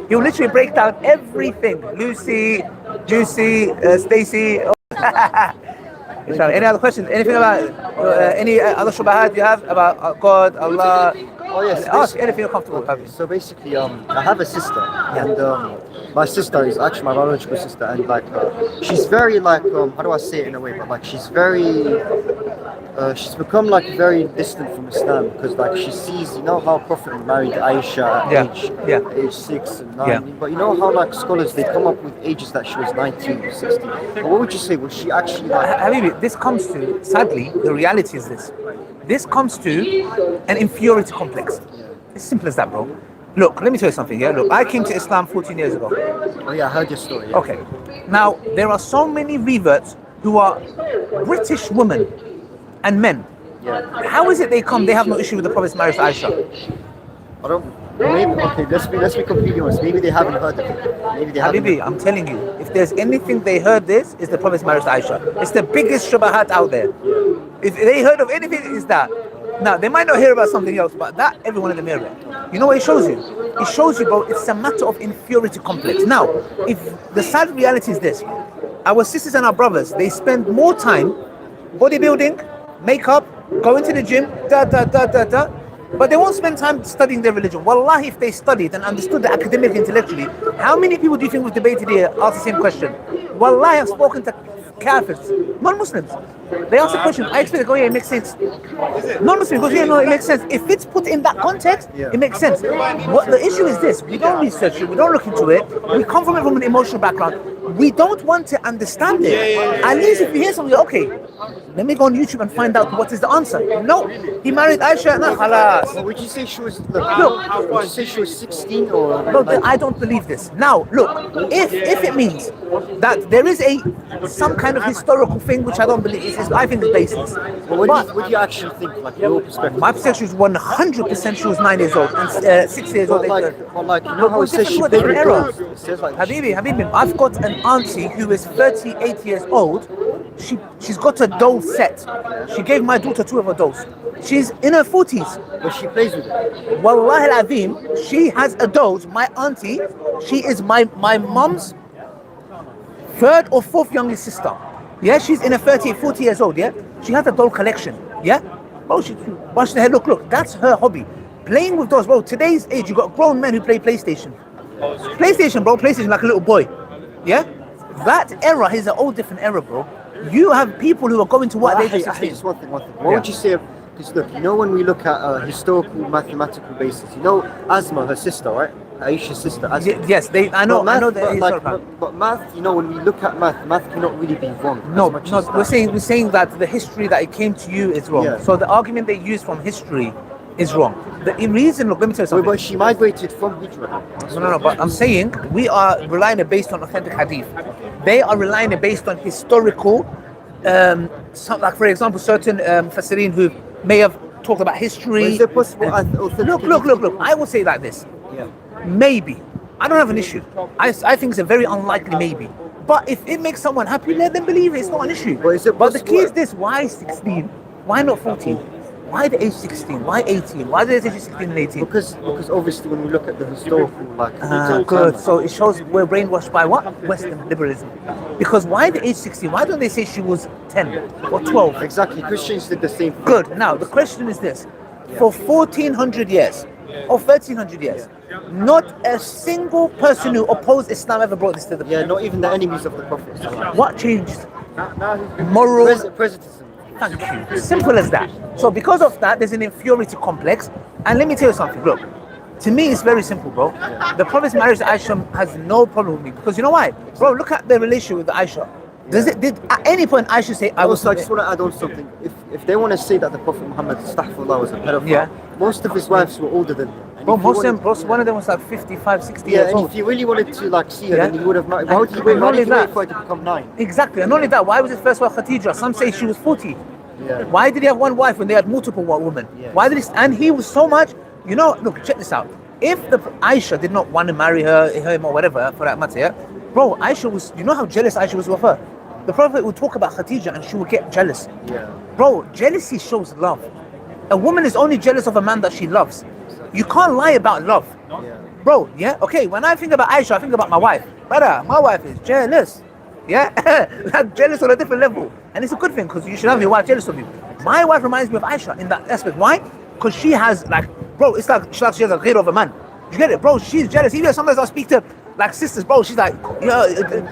He'll literally break down everything. Lucy, Juicy, Stacy. Inshallah. Any other questions? Anything about any other shubahat you have about God, Allah? Oh yes. Ask anything you're comfortable with. So basically, I have a sister, and my sister is actually my biological sister, and like she's very like how do I say it in a way, but like she's become like very distant from Islam because like she sees, you know how Prophet married Aisha at age 6 and 9, but you know how like scholars they come up with ages that she was 19 or 16. But what would you say, was she actually like? Habibi, this comes to, sadly, the reality is this. This comes to an inferiority complex. It's simple as that, bro. Look, let me tell you something, yeah? Look, I came to Islam 14 years ago. Oh yeah, I heard your story. Yeah. Okay. Now, there are so many reverts who are British women and men. Yeah. How is it they have no issue with the Prophet's marriage to Aisha? I don't. Maybe, okay, let's be completely honest. Maybe they haven't heard of it. Maybe they haven't. Habibi, I'm telling you, if there's anything they heard this, is the Prophet's marriage to Aisha. It's the biggest shubahat out there. If they heard of anything, it's that. Now, they might not hear about something else, but that, everyone in the mirror. You know what it shows you? It shows you, bro, it's a matter of inferiority complex. Now, if the sad reality is this, our sisters and our brothers, they spend more time bodybuilding, makeup, going to the gym, but they won't spend time studying their religion. Wallahi, if they studied and understood the academic intellectually, how many people do you think we've debated here ask the same question? Wallahi, I've spoken to kafirs, non-Muslims. They ask the question, I expect to go, yeah, it makes sense. Non-Muslim goes, yeah, no, it makes sense. If it's put in that context, it makes sense. What the issue is this, we don't research it, we don't look into it, we come from it from an emotional background. We don't want to understand it. At least if you hear something, okay, let me go on YouTube and find out what is the answer. No, he married Aisha, no, khalas. Well, would you say she was, look, would you say she was 16 or? No, I don't believe this. Now, look, if it means that there is some kind of historical thing, which I don't believe, I think it's baseless. Well, what do you actually think, like your perspective? My perspective is 100% she was 9 years old and 6 years old. You know how it says she baby girls? It says like Habibi, I've got an auntie who is 38 years old. She's got a doll set. She gave my daughter 2 of her dolls. She's in her 40s. But she plays with it. Wallahi al-Azim, she has a doll. My auntie, she is my mom's 3rd or 4th youngest sister. Yeah, she's in her 40 years old, yeah? She has a doll collection, yeah? Bro, she wash the head, look, that's her hobby. Playing with dolls, bro, today's age, you got grown men who play PlayStation. PlayStation, bro, PlayStation like a little boy, yeah? That era is an old different era, bro. You have people who are going to what I hate just one thing. What would you say, because look, you know when we look at historical, mathematical basis, you know Asma, her sister, right? Aisha's sister. Yes, I know that. But math, you know, when we look at math cannot really be wrong. No, we're saying that the history that it came to you is wrong. Yeah. So the argument they use from history is wrong. The reason, look, let me tell you something. But she migrated from Hijrah. No, but I'm saying we are relying based on authentic hadith. They are relying based on historical, like for example, certain Fasirin who may have talked about history. Is it possible? Look, I will say like this. Yeah. Maybe. I don't have an issue. I think it's a very unlikely maybe. But if it makes someone happy, let them believe it. It's not an issue. But the key is this: why 16? Why not 14? Why the age 16? Why 18? Why did they say 16 and 18? Because obviously when we look at the historical good. So it shows we're brainwashed by what? Western liberalism. Because why the age 16? Why don't they say she was 10 or 12? Exactly. Christians did the same thing. Good. Now the question is this: for 1400 years or 1300 years, not a single person who opposed Islam ever brought this to the people. Yeah, not even the enemies of the Prophet. What changed? Moral prejudice. Thank you. Simple as that. So because of that, there's an inferiority complex. And let me tell you something. Look, to me, it's very simple, bro. The Prophet's marriage to Aisha has no problem with me. Because you know why? Bro, look at the relationship with Aisha. Did at any point Aisha say, I was... Also, I just want to add on something. If they want to say that the Prophet Muhammad, astaghfirullah, was a pedophile, most of his wives were older than him. Bro, one of them was like 55, 60 years old. And if you really wanted to like see her, then you would have married. Why would you wait for her to become 9? Exactly. And not only that, why was his first wife Khadija? Some say she was 40. Yeah. Why did he have one wife when they had multiple women? Yeah. Why did he? And he was so much. You know, look, check this out. If the Aisha did not want to marry him or whatever for that matter, bro, Aisha was. You know how jealous Aisha was with her. The Prophet would talk about Khadija and she would get jealous. Yeah. Bro, jealousy shows love. A woman is only jealous of a man that she loves. You can't lie about love. Yeah. bro. Yeah, okay. When I think about Aisha, I think about my wife. Brother, my wife is jealous. Yeah, like jealous on a different level, and it's a good thing because you should have your wife jealous of you. My wife reminds me of Aisha in that aspect. Why? Because she has like, bro, it's like she has a ghir of a man. You get it, bro? She's jealous. Even sometimes I speak to like sisters, bro. She's like,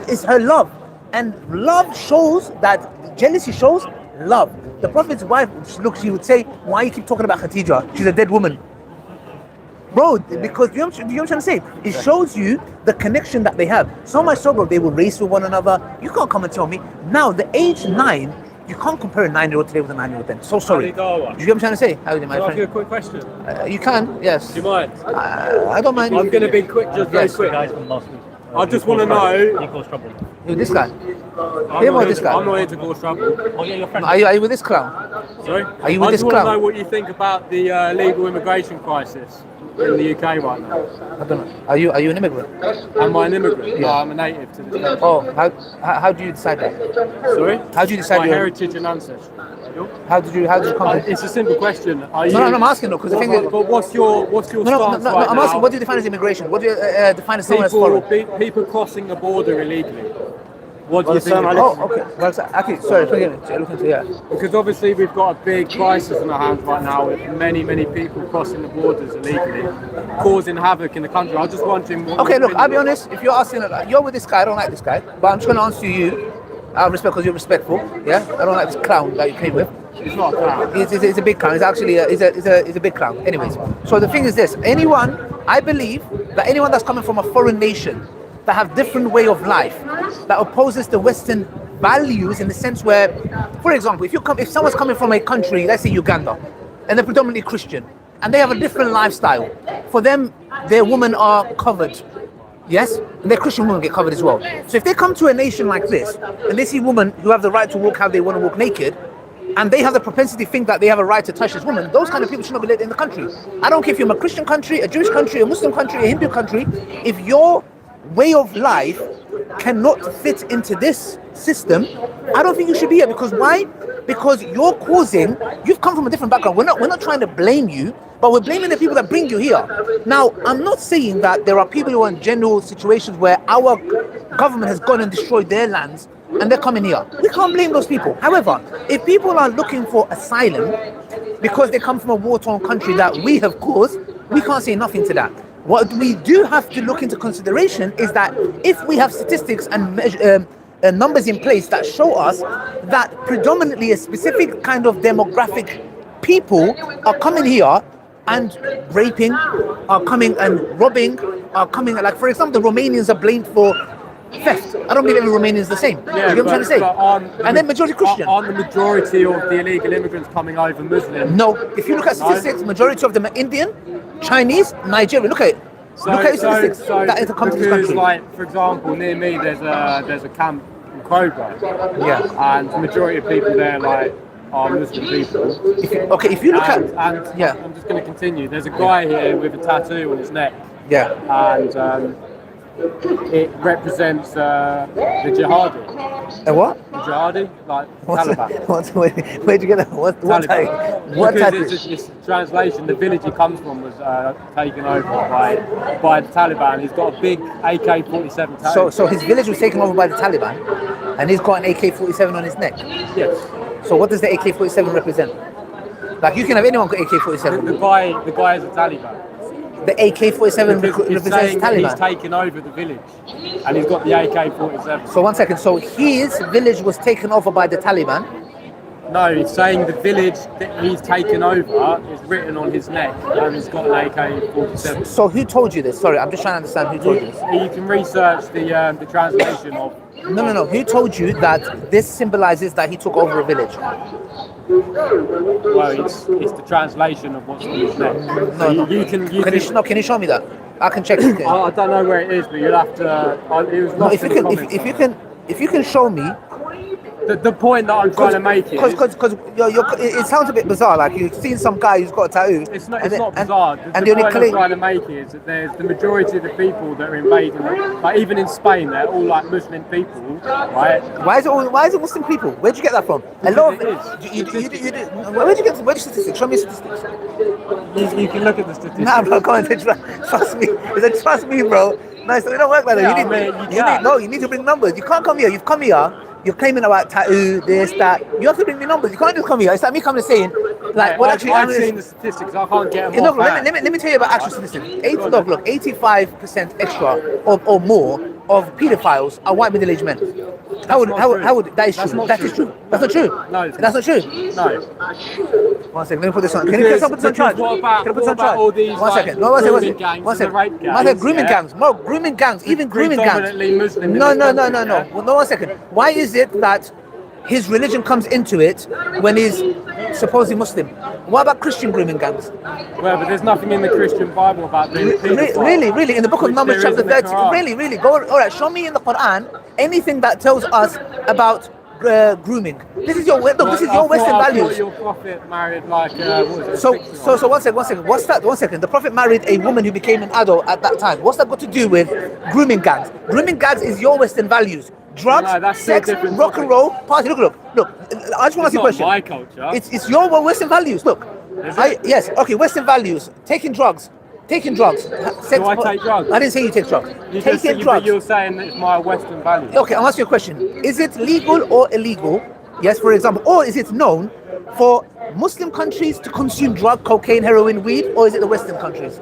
it's her love, and love shows that jealousy shows love. The Prophet's wife, look, she would say, why you keep talking about Khadija? She's a dead woman. Bro, because you know what I'm trying to say? It shows you the connection that they have. So much so, bro, they will race with one another. You can't come and tell me. Now, the age 9, you can't compare a 9-year-old today with a 9-year-old then. So sorry. Do you get what I'm trying to say? How are you, my Can I friend? ask you a quick question? You can, yes. Do you mind? I don't mind. I'm going to be quick, just very quick. I just want to know. Who, this guy? I'm not here to cause trouble. Oh, yeah, your friend. Are you with this clown? Sorry? Are you with I this just want to clown? know what you think about the legal immigration crisis in the UK right now. I don't know. Are you an immigrant? Am I an immigrant? Yeah. No, I'm a native to this country. Oh, how do you decide that? Sorry? How do you decide My your heritage and ancestry. How did you come to? It's a simple question. Are you, No, I'm asking though, because the thing is, But what's your stance no, right I'm now? asking, what do you define as immigration? What do you define as someone that's People, foreign? people crossing the border illegally. What do you think? Oh, okay. Well, okay, sorry, forgive me. Look into Because obviously we've got a big crisis in our hands right now with many people crossing the borders illegally, causing havoc in the country. I was just wondering. Okay, look, I'll be honest. If you're asking, you're with this guy, I don't like this guy, but I'm just going to answer you out of respect because you're respectful. Yeah, I don't like this clown that you came with. It's not a clown. It's a big clown. It's actually it's a big clown. Anyways, so the thing is this: I believe that anyone that's coming from a foreign nation that have different way of life, that opposes the Western values in the sense where, for example, if someone's coming from a country, let's say Uganda, and they're predominantly Christian, and they have a different lifestyle, for them, their women are covered. Yes, and their Christian women get covered as well. So if they come to a nation like this, and they see women who have the right to walk how they want to walk naked, and they have the propensity to think that they have a right to touch this woman, those kind of people should not be let in the country. I don't care if you're a Christian country, a Jewish country, a Muslim country, a Hindu country, if your way of life cannot fit into this system, I don't think you should be here. Because why? Because you've come from a different background. We're not trying to blame you, but we're blaming the people that bring you here. Now, I'm not saying that there are people who are in general situations where our government has gone and destroyed their lands and they're coming here. We can't blame those people. However, if people are looking for asylum because they come from a war-torn country that we have caused, we can't say nothing to that. What we do have to look into consideration is that if we have statistics and numbers in place that show us that predominantly a specific kind of demographic people are coming here and raping, are coming and robbing, are coming, like for example, the Romanians are blamed for theft. I don't believe every Romanian is the same. Yeah, you know what I'm trying to say? And then majority Christian. Aren't the majority of the illegal immigrants coming over Muslim? No. If you look at statistics, majority of them are Indian, Chinese, Nigerian. Look at it. Look at statistics that is come to this country. Like, for example, near me there's a camp in Kroger. Yeah. And the majority of people there are Muslim people. If you look at I'm just going to continue. There's a guy here with a tattoo on his neck. Yeah. And it represents the jihadi. A what? The jihadi, like Taliban. Where'd you get that? What Because it's translation. The village he comes from was taken over by the Taliban. He's got a big AK-47 tattoo. So his village was taken over by the Taliban, and he's got an AK-47 on his neck. Yes. So what does the AK-47 represent? Like you can have anyone got AK-47. The guy is a Taliban. The AK-47 represents Taliban. He's taken over the village, and he's got the AK-47. So 1 second. So his village was taken over by the Taliban. No, it's saying the village that he's taken over is written on his neck, and he's got an AK-47. So who told you this? Sorry, I'm just trying to understand who told you this. You can research the translation of. No. Who told you that this symbolizes that he took over a village? Well, it's the translation of what's on his neck. Can you show me that? I can check it. I don't know where it is, but you'll have to. It was if you can show me The point that I'm trying to make is because it sounds a bit bizarre. Like you've seen some guy who's got a tattoo. it's not bizarre. The point I'm trying to make is that there's the majority of the people that are invading, like even in Spain, they're all like Muslim people, right? Why is it Muslim people? Where'd you get that from? A lot of where'd you get statistics? Show me statistics. You can look at the statistics. Nah, bro, come on, trust me. Trust me, bro. No, so it don't work like that. You need to bring numbers. You can't come here. You've come here. You're claiming about tattoo, this, that. You have to bring me numbers. You can't just come here. It's like me coming and saying, like, what actually. I've seen the statistics. I can't get them. Look, let me tell you about actual statistics. 85% extra or more of paedophiles are white middle-aged men. How would that is true? That is true. That's not true. No, that's not true. No. 1 second. Let me put this on. Can you put this on charge? What about all these? 1 second. No, 1 second. Grooming gangs. No, grooming gangs. Even grooming gangs. No. Well, no, 1 second. Why is it that his religion comes into it when he's supposedly Muslim? What about Christian grooming gangs? Well, but there's nothing in the Christian Bible about doing really in the book of Numbers chapter 30. Really. Go. All right, show me in the Quran anything that tells us about grooming. This is your Western values. Your prophet married like what was it? So 1 second. What's that? 1 second. The prophet married a woman who became an adult at that time. What's that got to do with grooming gangs? Grooming gangs is your Western values. Drugs, sex, rock and roll, party. Look. I just want to ask you a question. My culture. It's your Western values. Look. Yes. Okay. Western values. Taking drugs. Sex, do I take drugs? I didn't say you take drugs. Taking drugs. You're saying that it's my Western values. Okay. I'll ask you a question. Is it legal or illegal? Yes, for example, or is it known for Muslim countries to consume drug, cocaine, heroin, weed, or is it the Western countries?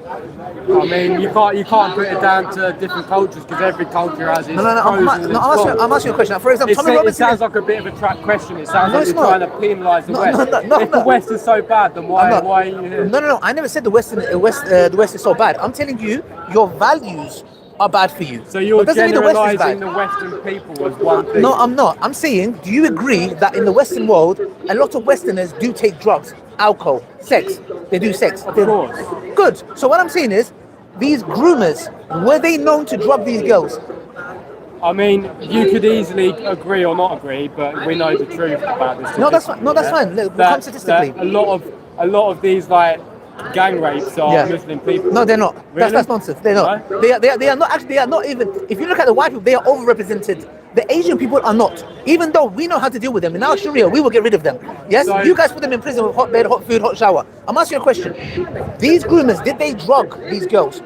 I mean, you can't put it down to different cultures because every culture has its I'm asking you a question. For example, Tommy Robinson. It sounds like a bit of a trap question. It sounds like you're trying to penalise the West. If the West is so bad, then why are you here? No. I never said the West is so bad. I'm telling you, your values are bad for you. So you're generalising the Western people as one thing? No, I'm not. I'm saying, do you agree that in the Western world, a lot of Westerners do take drugs, alcohol, sex? They do sex. Of course. Good. So what I'm saying is, these groomers, were they known to drug these girls? I mean, you could easily agree or not agree, but we know the truth about this. No, that's fine. Look, come statistically. A lot of these like gang rapes are Muslim people. No, they're not. Really? That's nonsense. They're not. No? They are not. Actually, they are not even. If you look at the white people, they are overrepresented. The Asian people are not. Even though we know how to deal with them in our Sharia, we will get rid of them. Yes, so, you guys put them in prison with hot bed, hot food, hot shower. I'm asking you a question. These groomers, did they drug these girls?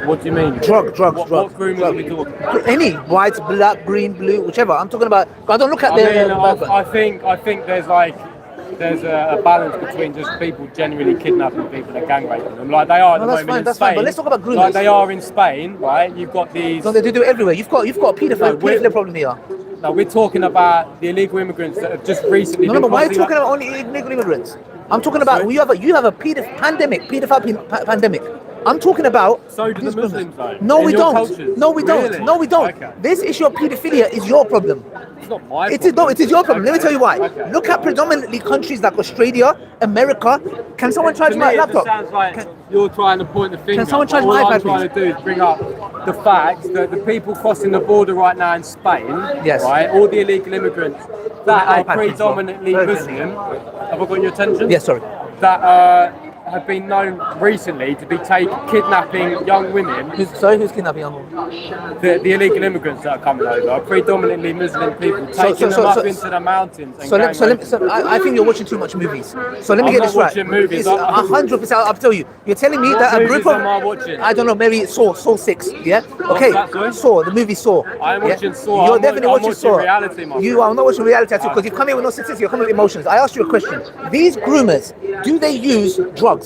What do you mean? Drug. What groomers are we talking? Any white, black, green, blue, whichever. I'm talking about. I don't look at their. I think there's a balance between just people genuinely kidnapping people and gang raping them, like they are at the moment in Spain. Fine. But let's talk about groomers. Like they are in Spain, right? You've got these. No, they do it everywhere. You've got a paedophile problem here. No, we're talking about the illegal immigrants that have just recently. No, but why are you talking about only illegal immigrants? I'm talking about you have a paedophile pandemic. I'm talking about. So do the Muslims though? No, we don't. Cultures. No, we don't. Really? No, we don't. Okay. This issue of paedophilia is your problem. It's not my problem. It is your problem. Okay. Let me tell you why. Okay. Look at predominantly countries like Australia, America. Can someone charge my laptop? It sounds like you're trying to point the finger. Can someone charge my iPad, All I'm trying to do is bring up the fact that the people crossing the border right now in Spain, right, all the illegal immigrants that are predominantly Muslim. Have I got your attention? Yes, sorry. That have been known recently to be kidnapping young women. Who's kidnapping young women? The illegal immigrants that are coming over are predominantly Muslim people, taking them up into the mountains. And I think you're watching too much movies. So let me get this right. I'm not watching movies. 100%. I'll tell you. You're telling me that a group of. Am I watching? I don't know. Maybe it's Saw 6. Yeah. Okay. Saw, the movie Saw. I'm watching Saw. You're definitely watching Saw. Reality, you are not watching reality at all because you come here with no statistics. You're coming with emotions. I asked you a question. These groomers, do they use drugs?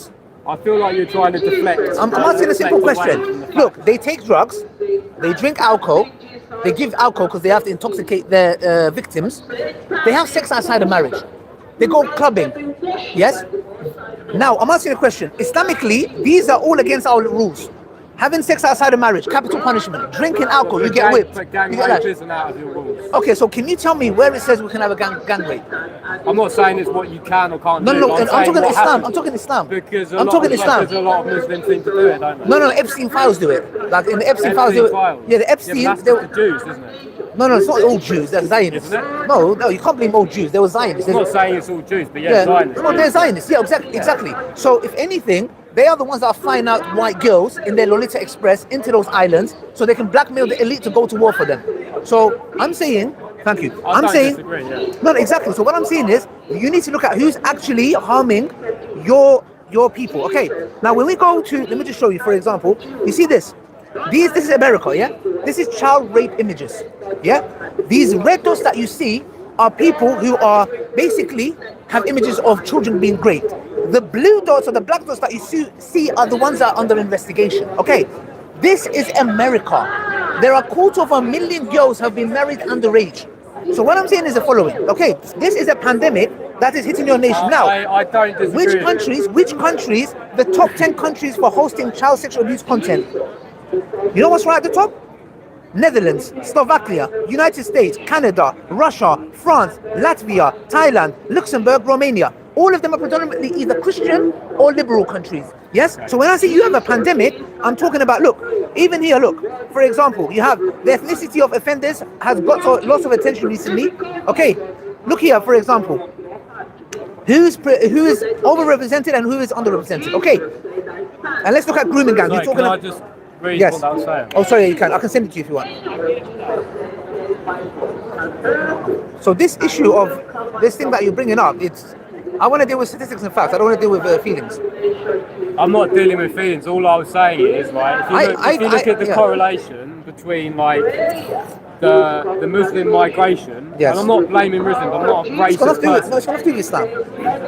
I feel like you're trying to deflect. I'm asking a simple question. Look, they take drugs, they drink alcohol, they give alcohol because they have to intoxicate their victims. They have sex outside of marriage. They go clubbing. Yes? Now, I'm asking a question. Islamically, these are all against our rules. Having sex outside of marriage, capital punishment. Drinking alcohol, you get whipped. But gang You get rape that. isn't out of your rules. Okay, so can you tell me where it says we can have a gang rape? I'm not saying it's what you can or can't No, do. no, but I'm saying talking what Islam. happens. I'm talking Islam. Because I'm talking Islam. Because a lot of Muslims seem to do it, don't they? No, Epstein files do it. Like in the Epstein files do it. Files. Yeah, the Epstein. Yeah, but that's the Jews, isn't it? No, it's not all Jews. They're Zionists. Isn't it? No, you can't blame all Jews. They were Zionists. I'm not saying it's all Jews, but yeah, Zionists. No, they're Zionists. Yeah, exactly. So if anything, they are the ones that are flying out white girls in their Lolita Express into those islands so they can blackmail the elite to go to war for them. So I'm saying, thank you. I don't disagree, yeah. No, exactly. So what I'm saying is, you need to look at who's actually harming your people. Okay. Now when we go to, let me just show you. For example, you see this. This is America, yeah? This is child rape images, yeah? These red dots that you see are people who are basically have images of children being raped. The blue dots or the black dots that you see are the ones that are under investigation, okay? This is America. There are 250,000 girls have been married underage. So what I'm saying is the following, okay? This is a pandemic that is hitting your nation. Now, I don't disagree. Which countries, the top 10 countries for hosting child sexual abuse content? You know what's right at the top? Netherlands, Slovakia, United States, Canada, Russia, France, Latvia, Thailand, Luxembourg, Romania. All of them are predominantly either Christian or liberal countries. Yes? So when I say you have a pandemic, I'm talking about, look, even here, look, for example, you have the ethnicity of offenders has got lots of attention recently. Okay, look here, for example. Who is overrepresented and who is underrepresented? Okay, and let's look at grooming gangs. Sorry, You're talking about... just read Yes. what I was saying? Oh, sorry, you can. I can send it to you if you want. So this issue of this thing that you're bringing up, I want to deal with statistics and facts. I don't want to deal with feelings. I'm not dealing with feelings. All I was saying is, right, if you look at the correlation between, like, the Muslim migration, yes. And I'm not blaming Muslims, I'm not a racist person. It's got to do with Islam.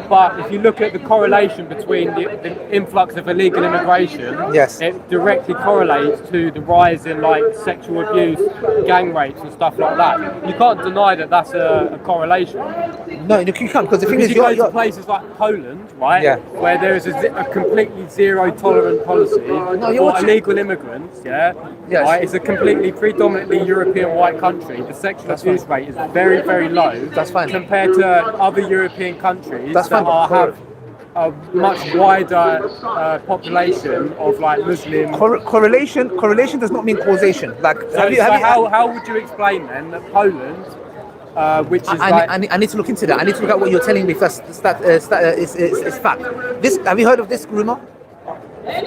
But if you look at the correlation between the influx of illegal immigration, yes. It directly correlates to the rise in, like, sexual abuse, gang rapes and stuff like that. You can't deny that that's a correlation. No, you can't, because the thing is, you go to places like Poland, right, yeah. where there is a completely zero tolerant policy for illegal immigrants, yeah, yes. Right, it's a completely predominantly European white country. The sexual abuse rate is very, very low. That's fine. Compared to other European countries that's that fine. have a much wider population of, like, Muslim. Correlation does not mean causation. Like, how would you explain then that Poland? Which is I need to look into that. I need to look at what you're telling me first. Is fact. Have you heard of this rumor?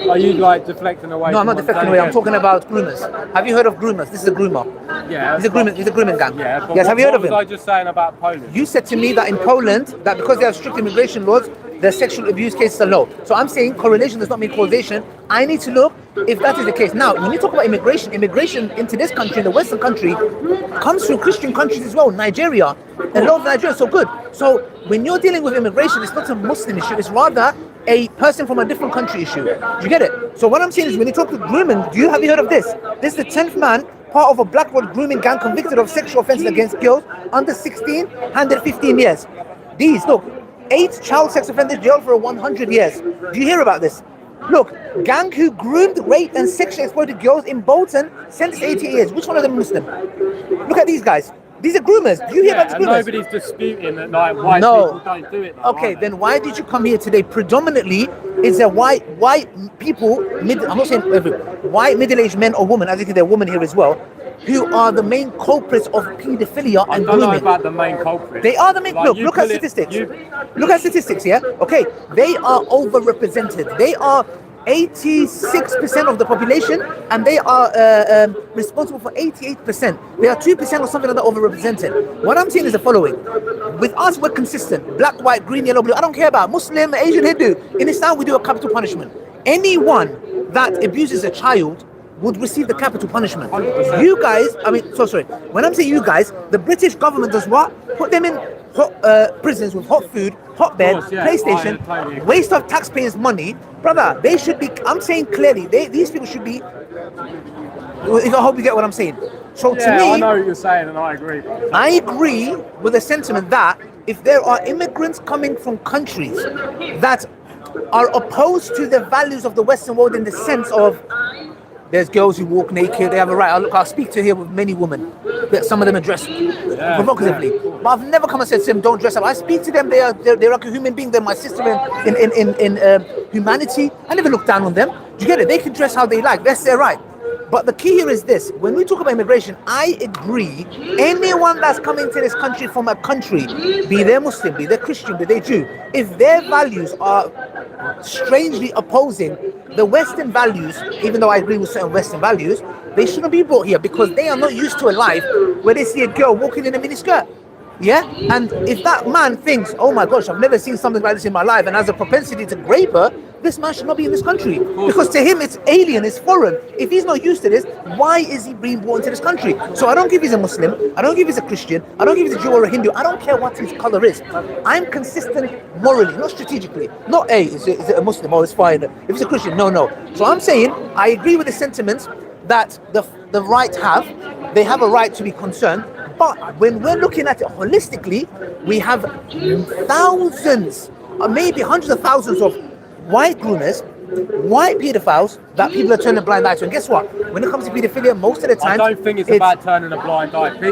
Are you, like, deflecting away? No, I'm not deflecting away. I'm talking about groomers. Have you heard of groomers? This is a groomer. Yeah. He's a grooming gang. Yeah. But yes. Have you heard of him? What was I just saying about Poland? You said to me that in Poland, that because they have strict immigration laws, their sexual abuse cases are low. So I'm saying correlation does not mean causation. I need to look if that is the case. Now, when you talk about immigration into this country, in the Western country, comes through Christian countries as well. Nigeria, a lot of Nigeria, so good. So when you're dealing with immigration, it's not a Muslim issue. It's rather a person from a different country issue. Do you get it? So what I'm saying is, when you talk to grooming, have you heard of this? This is the 10th man, part of a Black Road grooming gang, convicted of sexual offences against girls under 16, handed 15 years. These, look, 8 child sex offenders jailed for 100 years. Do you hear about this? Look, gang who groomed, raped and sexually exploited girls in Bolton, sentenced 80 years. Which one of them Muslim? Look at these guys. These are groomers. Do you hear about the groomers? Nobody's disputing that, like, white people don't do it. Though, okay, then why did you come here today? Predominantly, it's a white people. I'm not saying white middle-aged men or women. I think they're women here as well, who are the main culprits of paedophilia and grooming. I don't know about the main culprits. They are the main. Like, look at statistics. Look at statistics. Yeah. Okay. They are overrepresented. They are 86% of the population, and they are responsible for 88%. They are 2% or something like that overrepresented. What I'm saying is the following: with us, we're consistent. Black, white, green, yellow, blue. I don't care about Muslim, Asian, Hindu. In Islam, we do a capital punishment. Anyone that abuses a child would receive the capital punishment. 100%. You guys, when I'm saying you guys, the British government does what? Put them in prisons with hot food, hot bed, PlayStation, waste of taxpayers' money. Brother, they should be, I'm saying clearly, these people should be, I hope you get what I'm saying. So to me, I know what you're saying, and I agree. Bro. I agree with the sentiment that if there are immigrants coming from countries that are opposed to the values of the Western world in the sense of There's girls who walk naked. They have a right. I'll speak to here with many women. Some of them are dressed provocatively. But I've never come and said to them, don't dress up. I speak to them. They're like a human being. They're my sister in humanity. I never look down on them. Do you get it? They can dress how they like. That's their right. But the key here is this. When we talk about immigration, I agree. Anyone that's coming to this country from a country, be they Muslim, be they Christian, be they Jew, if their values are strangely opposing the Western values, even though I agree with certain Western values, they shouldn't be brought here because they are not used to a life where they see a girl walking in a miniskirt. Yeah? And if that man thinks, oh my gosh, I've never seen something like this in my life and has a propensity to rape her, this man should not be in this country. Because to him, it's alien, it's foreign. If he's not used to this, why is he being brought into this country? So I don't give he's a Muslim, I don't give he's a Christian, I don't give he's a Jew or a Hindu, I don't care what his color is. I'm consistent morally, not strategically. Not, hey, is it a Muslim? Oh, it's fine. If it's a Christian, no. So I'm saying, I agree with the sentiments that the right they have a right to be concerned. But when we're looking at it holistically, we have thousands, or maybe hundreds of thousands of white groomers, white pedophiles that people are turning a blind eye to. And guess what? When it comes to pedophilia, most of the time, I don't think it's about turning a blind eye. They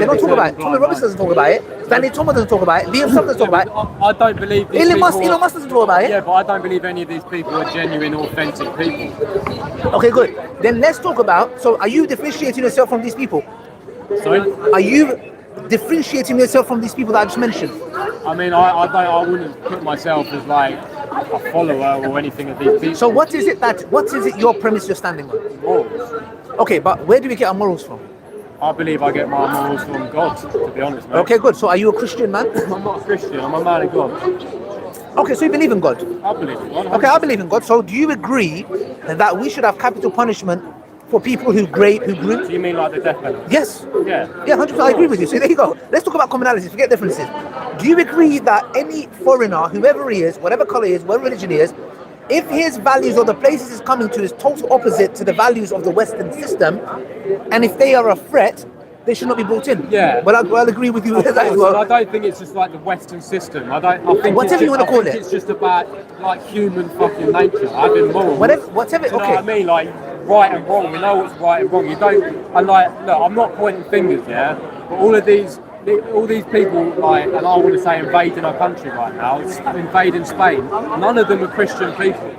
don't talk about it. Tommy Robinson doesn't talk about it. Stanley Thomas doesn't talk about it. Liam Sumner doesn't talk about it. I don't believe these Elon Musk doesn't talk about it. Yeah, but I don't believe any of these people are genuine, authentic people. Okay, good. Then let's talk about, so are you differentiating yourself from these people? Sorry? Are you differentiating yourself from these people that I just mentioned? I mean, I wouldn't put myself as like a follower or anything of these people. So what is it your premise you're standing on? Morals. Okay, but where do we get our morals from? I believe I get my morals from God, to be honest, mate. Okay, good. So are you a Christian man? I'm not a Christian, I'm a man of God. Okay, so you believe in God? I believe in God. Okay, I believe in God. So do you agree that we should have capital punishment for people who groom? Do you mean like the death penalty? Yes. Yeah. Yeah, 100%. I agree with you. So there you go. Let's talk about commonalities. Forget differences. Do you agree that any foreigner, whoever he is, whatever color he is, whatever religion he is, if his values or the places he's coming to is total opposite to the values of the Western system, and if they are a threat, they should not be brought in? Yeah. Well, I'll agree with you with that as well. I don't think it's just like the Western system. I think whatever you want to call it. It's just about like human fucking nature, having morals. Whatever. Do you know what I mean? Like right and wrong. We know what's right and wrong. You don't. And like, look, I'm not pointing fingers, yeah. But all these people, like, and I want to say invading our country right now, it's invading Spain. None of them are Christian people.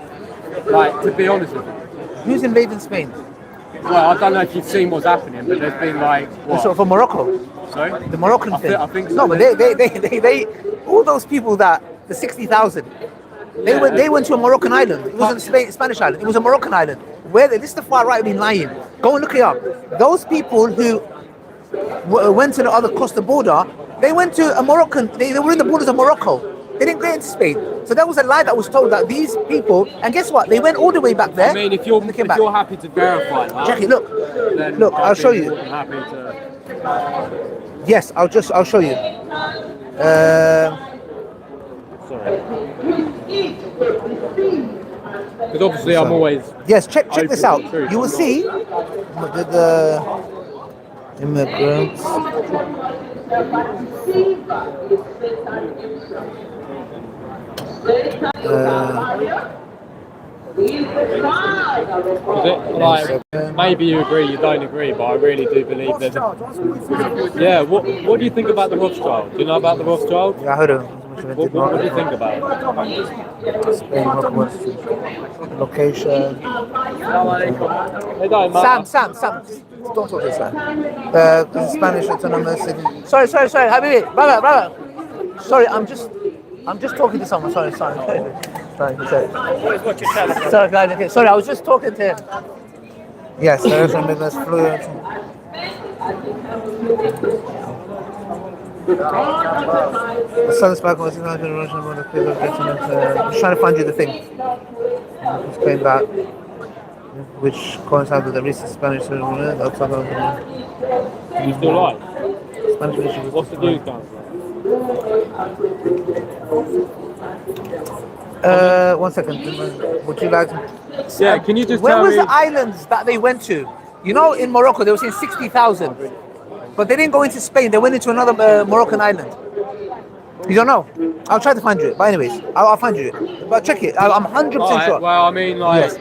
Like, to be honest with you. Who's invading Spain? Well, I don't know if you've seen what's happening, but there's been like what? So from Morocco. Sorry? The Moroccan thing. I think so. No, but they all those people the 60,000. They went to a Moroccan island. It wasn't a Spanish island. It was a Moroccan island. This is the far right been lying. Go and look it up. Those people who went to the other across the border, they went to a Moroccan. They were in the borders of Morocco. They didn't get into Spain. So that was a lie that was told that these people, and guess what? They went all the way back there. I mean, if you're happy to verify that, Jackie, look, I'll show you. Happy to... Yes, I'll show you. Sorry. Because obviously I'm always... Yes, check this out. You will see the immigrants. Maybe you agree, you don't agree, but I really do believe there's Yeah, what do you think about the Rothschild? Do you know about the Rothschild? Yeah, I heard of it. What do you think about it? Spain, location. It don't matter. Sam, don't talk to this man. Spanish autonomous. Sorry, Habibi, brother. Sorry, I'm just talking to someone. Sorry. Sorry, guys. Okay. Sorry, I was just talking to him. Yes, there's a business fluent. The son's back was not in Russian about the people I'm trying to find you the thing. Explain that, which coincides with the recent Spanish civil war. You still like? Spanish issue. What's the news down there? 1 second. Would you like to... Yeah, can you just Where tell was me... the islands that they went to? You know, in Morocco, they were saying 60,000. But they didn't go into Spain. They went into another Moroccan island. You don't know? I'll try to find you. But anyways, I'll find you. But check it. I'm 100% sure. Well, I mean, like... Yes.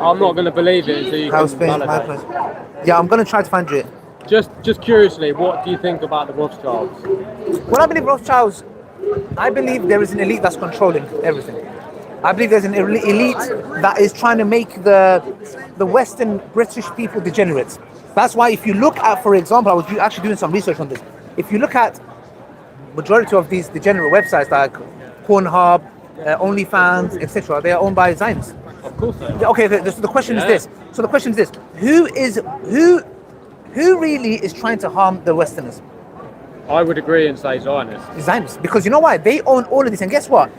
I'm not going to believe it until you House can Spain, validate. yeah, I'm gonna try to find it. Just curiously, what do you think about the Rothschilds? Well, I believe Rothschilds. I believe there is an elite that's controlling everything. I believe there's an elite that is trying to make the Western British people degenerates. That's why if you look at, for example, I was actually doing some research on this. If you look at majority of these degenerate websites like Pornhub, OnlyFans, etc., they are owned by Zionists. Of course they are. Okay, the question is this. So the question is this: who really is trying to harm the Westerners? I would agree and say Zionists. Zionists, because you know why? They own all of this, and guess what?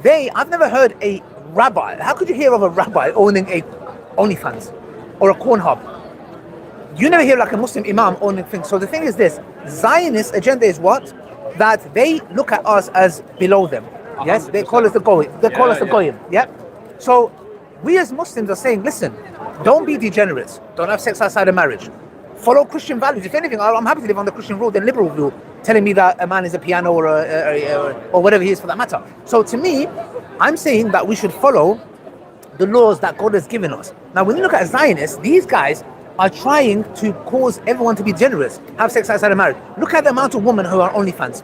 I've never heard a rabbi. How could you hear of a rabbi owning a OnlyFans or a Pornhub? You never hear like a Muslim imam owning things. So the thing is this: Zionist agenda is what? That they look at us as below them. Yes, 100%. they call us the goyim. They call us the yeah. goyim. Yeah. So we as Muslims are saying, listen, don't be degenerates. Don't have sex outside of marriage. Follow Christian values. If anything, I'm happy to live on the Christian rule than liberal rule, telling me that a man is a piano or whatever he is for that matter. So to me, I'm saying that we should follow the laws that God has given us. Now, when you look at Zionists, these guys are trying to cause everyone to be generous, have sex outside of marriage. Look at the amount of women who are OnlyFans.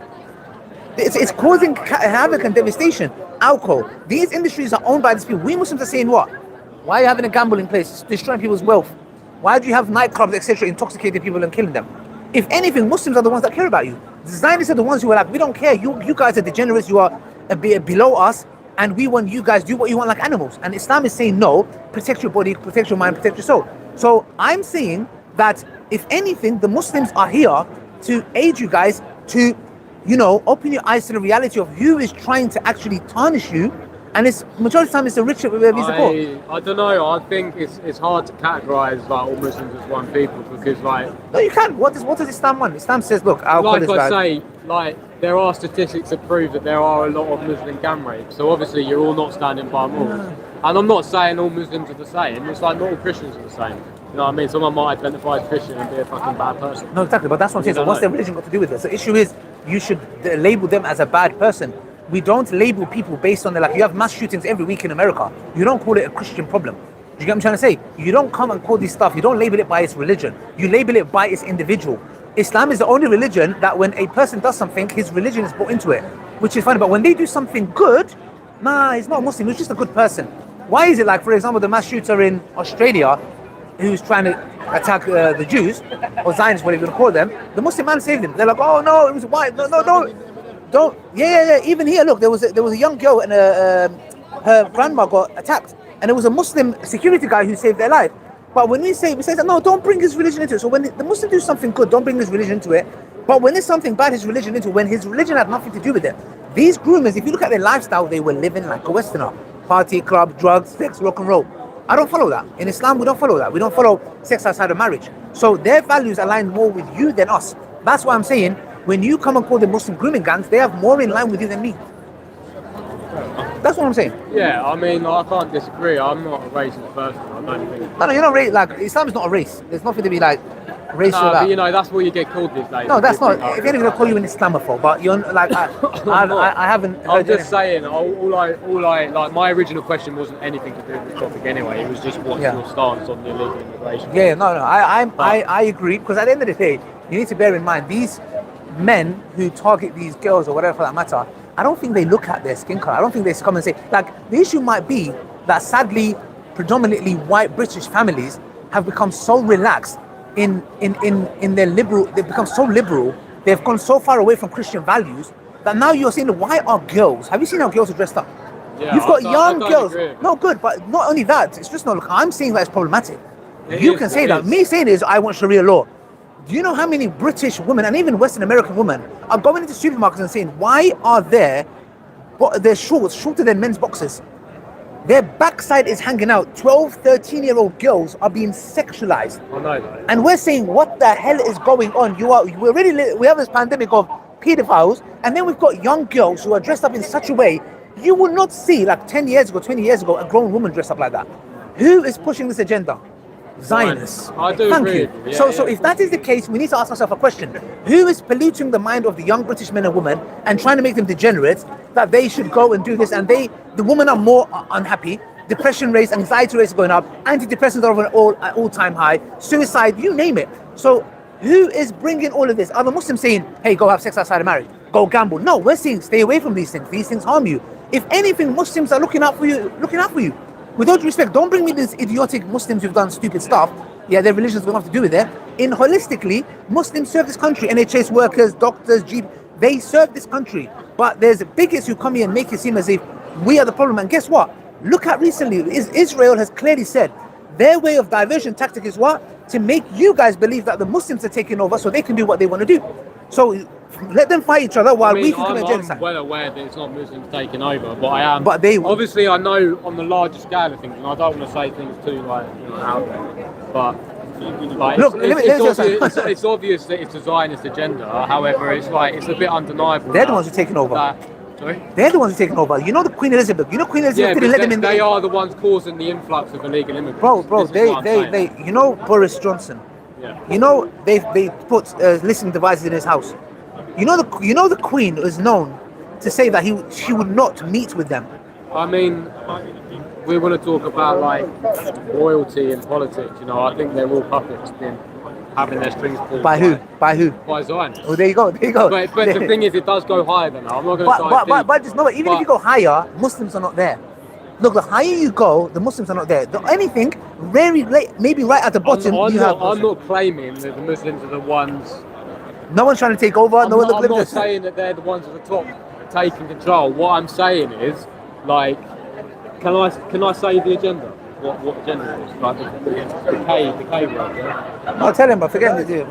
It's causing havoc and devastation. Alcohol. These industries are owned by these people. We Muslims are saying what? Why are you having a gambling place? It's destroying people's wealth. Why do you have nightclubs, etc., intoxicating people and killing them? If anything, Muslims are the ones that care about you. The Zionists are the ones who are like, we don't care. You guys are degenerates. You are below us, and we want you guys do what you want like animals. And Islam is saying no. Protect your body, protect your mind, protect your soul. So I'm saying that if anything, the Muslims are here to aid you guys to, open your eyes to the reality of who is trying to actually tarnish you. And it's majority of the time it's the rich who these are poor. I don't know. I think it's hard to categorise like all Muslims as one people because no, you can't. What does Islam want? Islam says, look, there are statistics that prove that there are a lot of Muslim gang rapes. So obviously you're all not standing by them all. And I'm not saying all Muslims are the same. It's like not all Christians are the same. You know what I mean? Someone might identify as Christian and be a fucking bad person. No, exactly. But that's what I'm saying. So what's their religion got to do with this? The issue is you should label them as a bad person. We don't label people based on you have mass shootings every week in America. You don't call it a Christian problem. Do you get what I'm trying to say? You don't come and call this stuff, you don't label it by its religion. You label it by its individual. Islam is the only religion that when a person does something, his religion is brought into it, which is funny. But when they do something good, he's not Muslim, he's just a good person. Why is it like, for example, the mass shooter in Australia who's trying to attack the Jews, or Zionists, whatever you want to call them, the Muslim man saved him. They're like, oh no, it was white. No. Don't. Yeah. Even here, look, there was a young girl and her grandma got attacked, and it was a Muslim security guy who saved their life. But when we say that, no, don't bring his religion into it. So when the Muslim do something good, don't bring his religion into it. But when there's something bad, his religion into it, when his religion had nothing to do with it. These groomers, if you look at their lifestyle, they were living like a Westerner. Party, club, drugs, sex, rock and roll. I don't follow that. In Islam, we don't follow that. We don't follow sex outside of marriage. So their values align more with you than us. That's why I'm saying, when you come and call them Muslim grooming gangs, they have more in line with you than me. That's what I'm saying. Yeah, I mean, I can't disagree. I'm not a racist person. I don't think. No, you're not race. Like, Islam is not a race. There's nothing to be like racial. No, but that's what you get called these days. No, that's not. If anything, they'll call you an Islamophobe. But you're like, I haven't. I'm just saying. All I like. My original question wasn't anything to do with this topic anyway. It was just what's your stance on the illegal immigration. Yeah, no. I agree, because at the end of the day, you need to bear in mind these men who target these girls or whatever for that matter. I don't think they look at their skin color. I don't think they come and say, like, the issue might be that sadly, predominantly white British families have become so relaxed in their liberal, they've become so liberal, they've gone so far away from Christian values that now you're saying, why are girls, have you seen how girls are dressed up? Yeah, You've got young girls, agree. no good, but not only that, it's just not, look, I'm saying that it's problematic. You can say that. Me saying is, I want Sharia law. Do you know how many British women and even Western American women are going into supermarkets and saying, why are their shorts shorter than men's boxers? Their backside is hanging out. 12, 13-year-old girls are being sexualized. I know that. And we're saying, what the hell is going on? We have this pandemic of pedophiles, and then we've got young girls who are dressed up in such a way. You will not see, like 10 years ago, 20 years ago, a grown woman dressed up like that. Who is pushing this agenda? Zionists. I do Thank agree. you. Yeah, So if that is the case, we need to ask ourselves a question. Who is polluting the mind of the young British men and women and trying to make them degenerates that they should go and do this, and the women are more unhappy depression rates, anxiety rates are going up, antidepressants are over an all-time high, suicide, you name it. So who is bringing all of this? Are the Muslims saying, hey, go have sex outside of marriage, go gamble? No, we're saying stay away from these things. These things harm you. If anything, Muslims are looking out for you. With all due respect, don't bring me these idiotic Muslims who've done stupid stuff. Yeah, their religion's going to have to do with it. In holistically, Muslims serve this country. NHS workers, doctors, GP, they serve this country. But there's bigots who come here and make it seem as if we are the problem. And guess what? Look at recently, Israel has clearly said their way of diversion tactic is what? To make you guys believe that the Muslims are taking over so they can do what they want to do. So let them fight each other while we can commit genocide. I'm well aware that it's not Muslims taking over, but I am. But they obviously, I know on the larger scale of things, and I don't want to say things too out there. But look, it's obvious that it's a Zionist agenda. However, it's a bit undeniable. They're the ones who are taking over. Sorry? They're the ones who are taking over. You know the Queen Elizabeth. Queen Elizabeth didn't let them in. They are the ones causing the influx of illegal immigrants. Bro, they. You know Boris Johnson. Yeah. You know they put listening devices in his house. You know the Queen is known to say that she would not meet with them. I mean, we want to talk about royalty and politics. I think they're all puppets having their strings pulled. By who? By Zion. Oh, there you go. But the thing is, it does go higher than that. I'm not going to say. But just know, even if you go higher, Muslims are not there. Look, the higher you go, the Muslims are not there. Anything very late, maybe right at the bottom. I'm not claiming that the Muslims are the ones. No one's trying to take over. I'm not saying that they're the ones at the top taking control. What I'm saying is, can I say the agenda? What agenda is? The K word, yeah? I'll tell him, but forget to do it.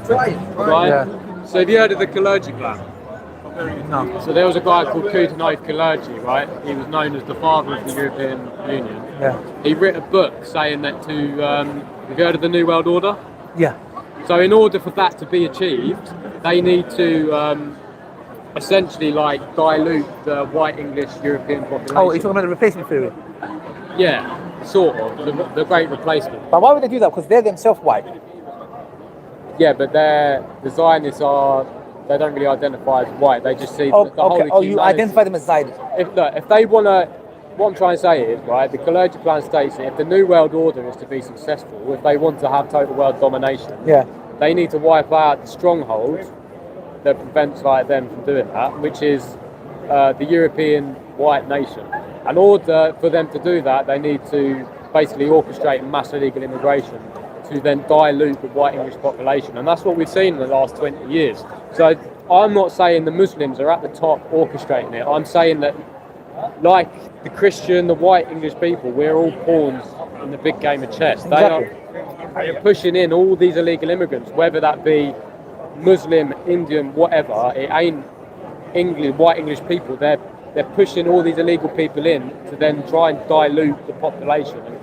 Right? Yeah. So have you heard of the Khalergi plan? No. So there was a guy called Kudinov Khalergi, right? He was known as the father of the European Union. Yeah. He wrote a book saying that have you heard of the New World Order? Yeah. So in order for that to be achieved, they need to essentially dilute the white English European population. Oh, you're talking about the replacement theory? Yeah, sort of, the great replacement. But why would they do that? Because they're themselves white. Yeah, but the Zionists they don't really identify as white. They just see the whole. Oh, you identify them as Zionists. If they want to, what I'm trying to say is, right, the Khalergi plan states that if the New World Order is to be successful, if they want to have total world domination, they need to wipe out the stronghold that prevents them from doing that, which is the European white nation. In order for them to do that, they need to basically orchestrate mass illegal immigration to then dilute the white English population. And that's what we've seen in the last 20 years. So I'm not saying the Muslims are at the top orchestrating it. I'm saying that, like the Christian, the white English people, we're all pawns in the big game of chess. Exactly. They are pushing in all these illegal immigrants, whether that be Muslim, Indian, whatever. It ain't English, white English people. They're pushing all these illegal people in to then try and dilute the population and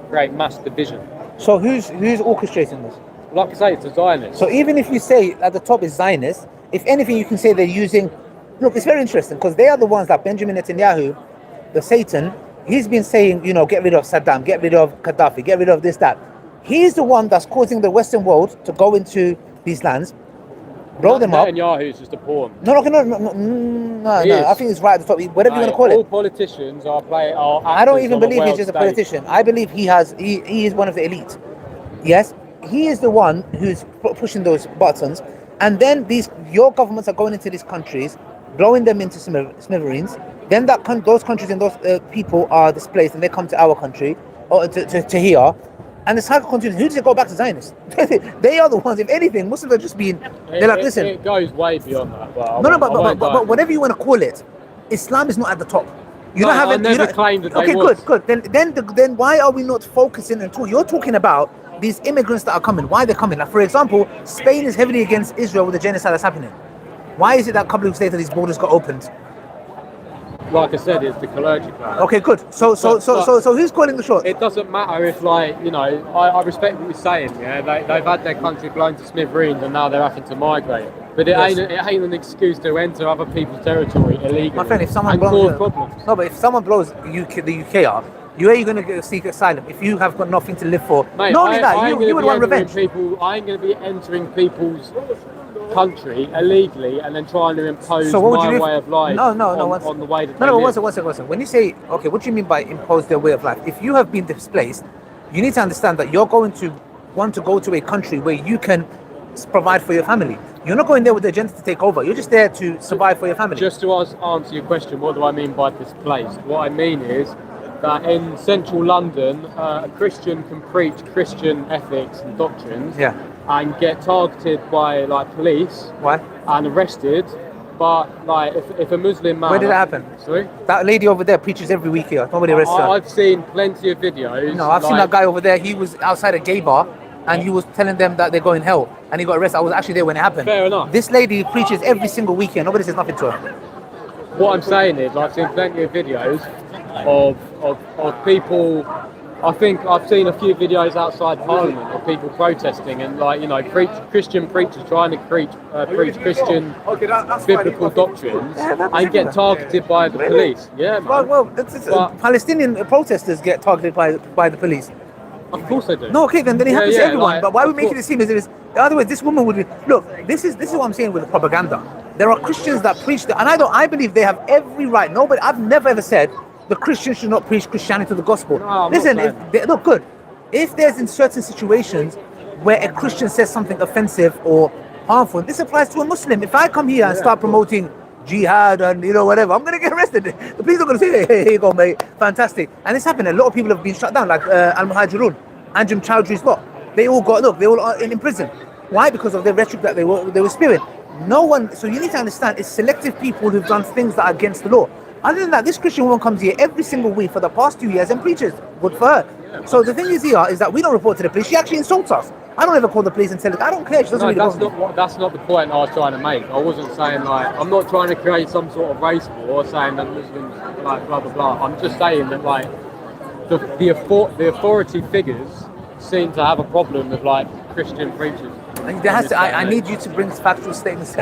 create mass division. So who's orchestrating this? Like I say, it's a Zionist. So even if you say at the top is Zionist, if anything, you can say they're using. Look, it's very interesting because they are the ones that Benjamin Netanyahu, the Satan, he's been saying, get rid of Saddam, get rid of Gaddafi, get rid of this, that. He's the one that's causing the Western world to go into these lands, blow them up. Netanyahu's just a pawn. No. I think it's right at the top. Whatever you want to call it. All politicians are I don't even believe he's just a politician. I believe he is one of the elite. Yes, he is the one who's pushing those buttons, and then your governments are going into these countries, blowing them into smithereens. Then those countries and those people are displaced, and they come to our country or to here. And the cycle continues. Who does it go back to Zionists? They are the ones. If anything, Muslims are just being. They're like, listen. It goes way beyond that. But whatever you want to call it, Islam is not at the top. I never claimed that. Okay, good. Then why are we not focusing on talking? You're talking about these immigrants that are coming. Why they're coming? Like, for example, Spain is heavily against Israel with the genocide that's happening. Why is it that a couple of weeks later these borders got opened? Like I said, it's the Khalergi plan. Okay, good. So who's calling the shots? It doesn't matter if, I respect what you're saying. Yeah, they've had their country blown to smithereens and now they're having to migrate. But it ain't an excuse to enter other people's territory illegally. My friend, if someone cause problems. No, but if someone blows the UK up, where are you going to seek asylum if you have got nothing to live for? Mate, not only that, you would want revenge. I ain't going to be entering people's country illegally and then trying to impose So what would my you do? way of life No, on the way that they one live. second. When you say, okay, what do you mean by impose their way of life? If you have been displaced, you need to understand that you're going to want to go to a country where you can provide for your family. You're not going there with the agenda to take over. You're just there to survive for your family. Just to answer your question, what do I mean by displaced? What I mean is that in central London, a Christian can preach Christian ethics and doctrines and get targeted by like police. Why? And arrested. But like if a Muslim man... Where did it happen? Sorry? That lady over there preaches every week here. Nobody arrests her. I've seen plenty of videos. No, I've seen that guy over there. He was outside a gay bar and he was telling them that they're going hell and he got arrested. I was actually there when it happened. Fair enough. This lady preaches every single weekend. Nobody says nothing to her. What I'm saying is, I've seen plenty of videos of people. I think I've seen a few videos outside Parliament of people protesting and, like, you know, Christian preachers trying to preach Christian biblical doctrines and get targeted by the police. Yeah, man. Well, Palestinian protesters get targeted by the police. Of course they do. No, okay, then it happens to everyone. Like, but why are we making it seem as if it's... In other words, this woman would be... Look, this is what I'm saying with the propaganda. There are Christians that preach... And I believe they have every right. Nobody... I've never ever said the Christians should not preach Christianity to the gospel. No, listen, look, good. If there's in certain situations where a Christian says something offensive or harmful, this applies to a Muslim. If I come here and start promoting jihad and, you know, whatever, I'm going to get arrested. The police are going to say, hey, here you go, mate. Fantastic. And this happened. A lot of people have been shut down, like Al-Muhajirun, Anjum Chowdhury's lot. They all are in prison. Why? Because of the rhetoric that they were spewing. No one... So you need to understand, it's selective people who've done things that are against the law. Other than that, this Christian woman comes here every single week for the past 2 years and preaches. Good for her. So the thing is here is that we don't report to the police. She actually insults us. I don't ever call the police and tell her, I don't care. She doesn't that's not the point I was trying to make. I wasn't saying, like, I'm not trying to create some sort of race war or saying that Muslims, like, blah, blah, blah. I'm just saying that, like, the authority figures seem to have a problem with, like, Christian preachers. I need you to bring factual statements,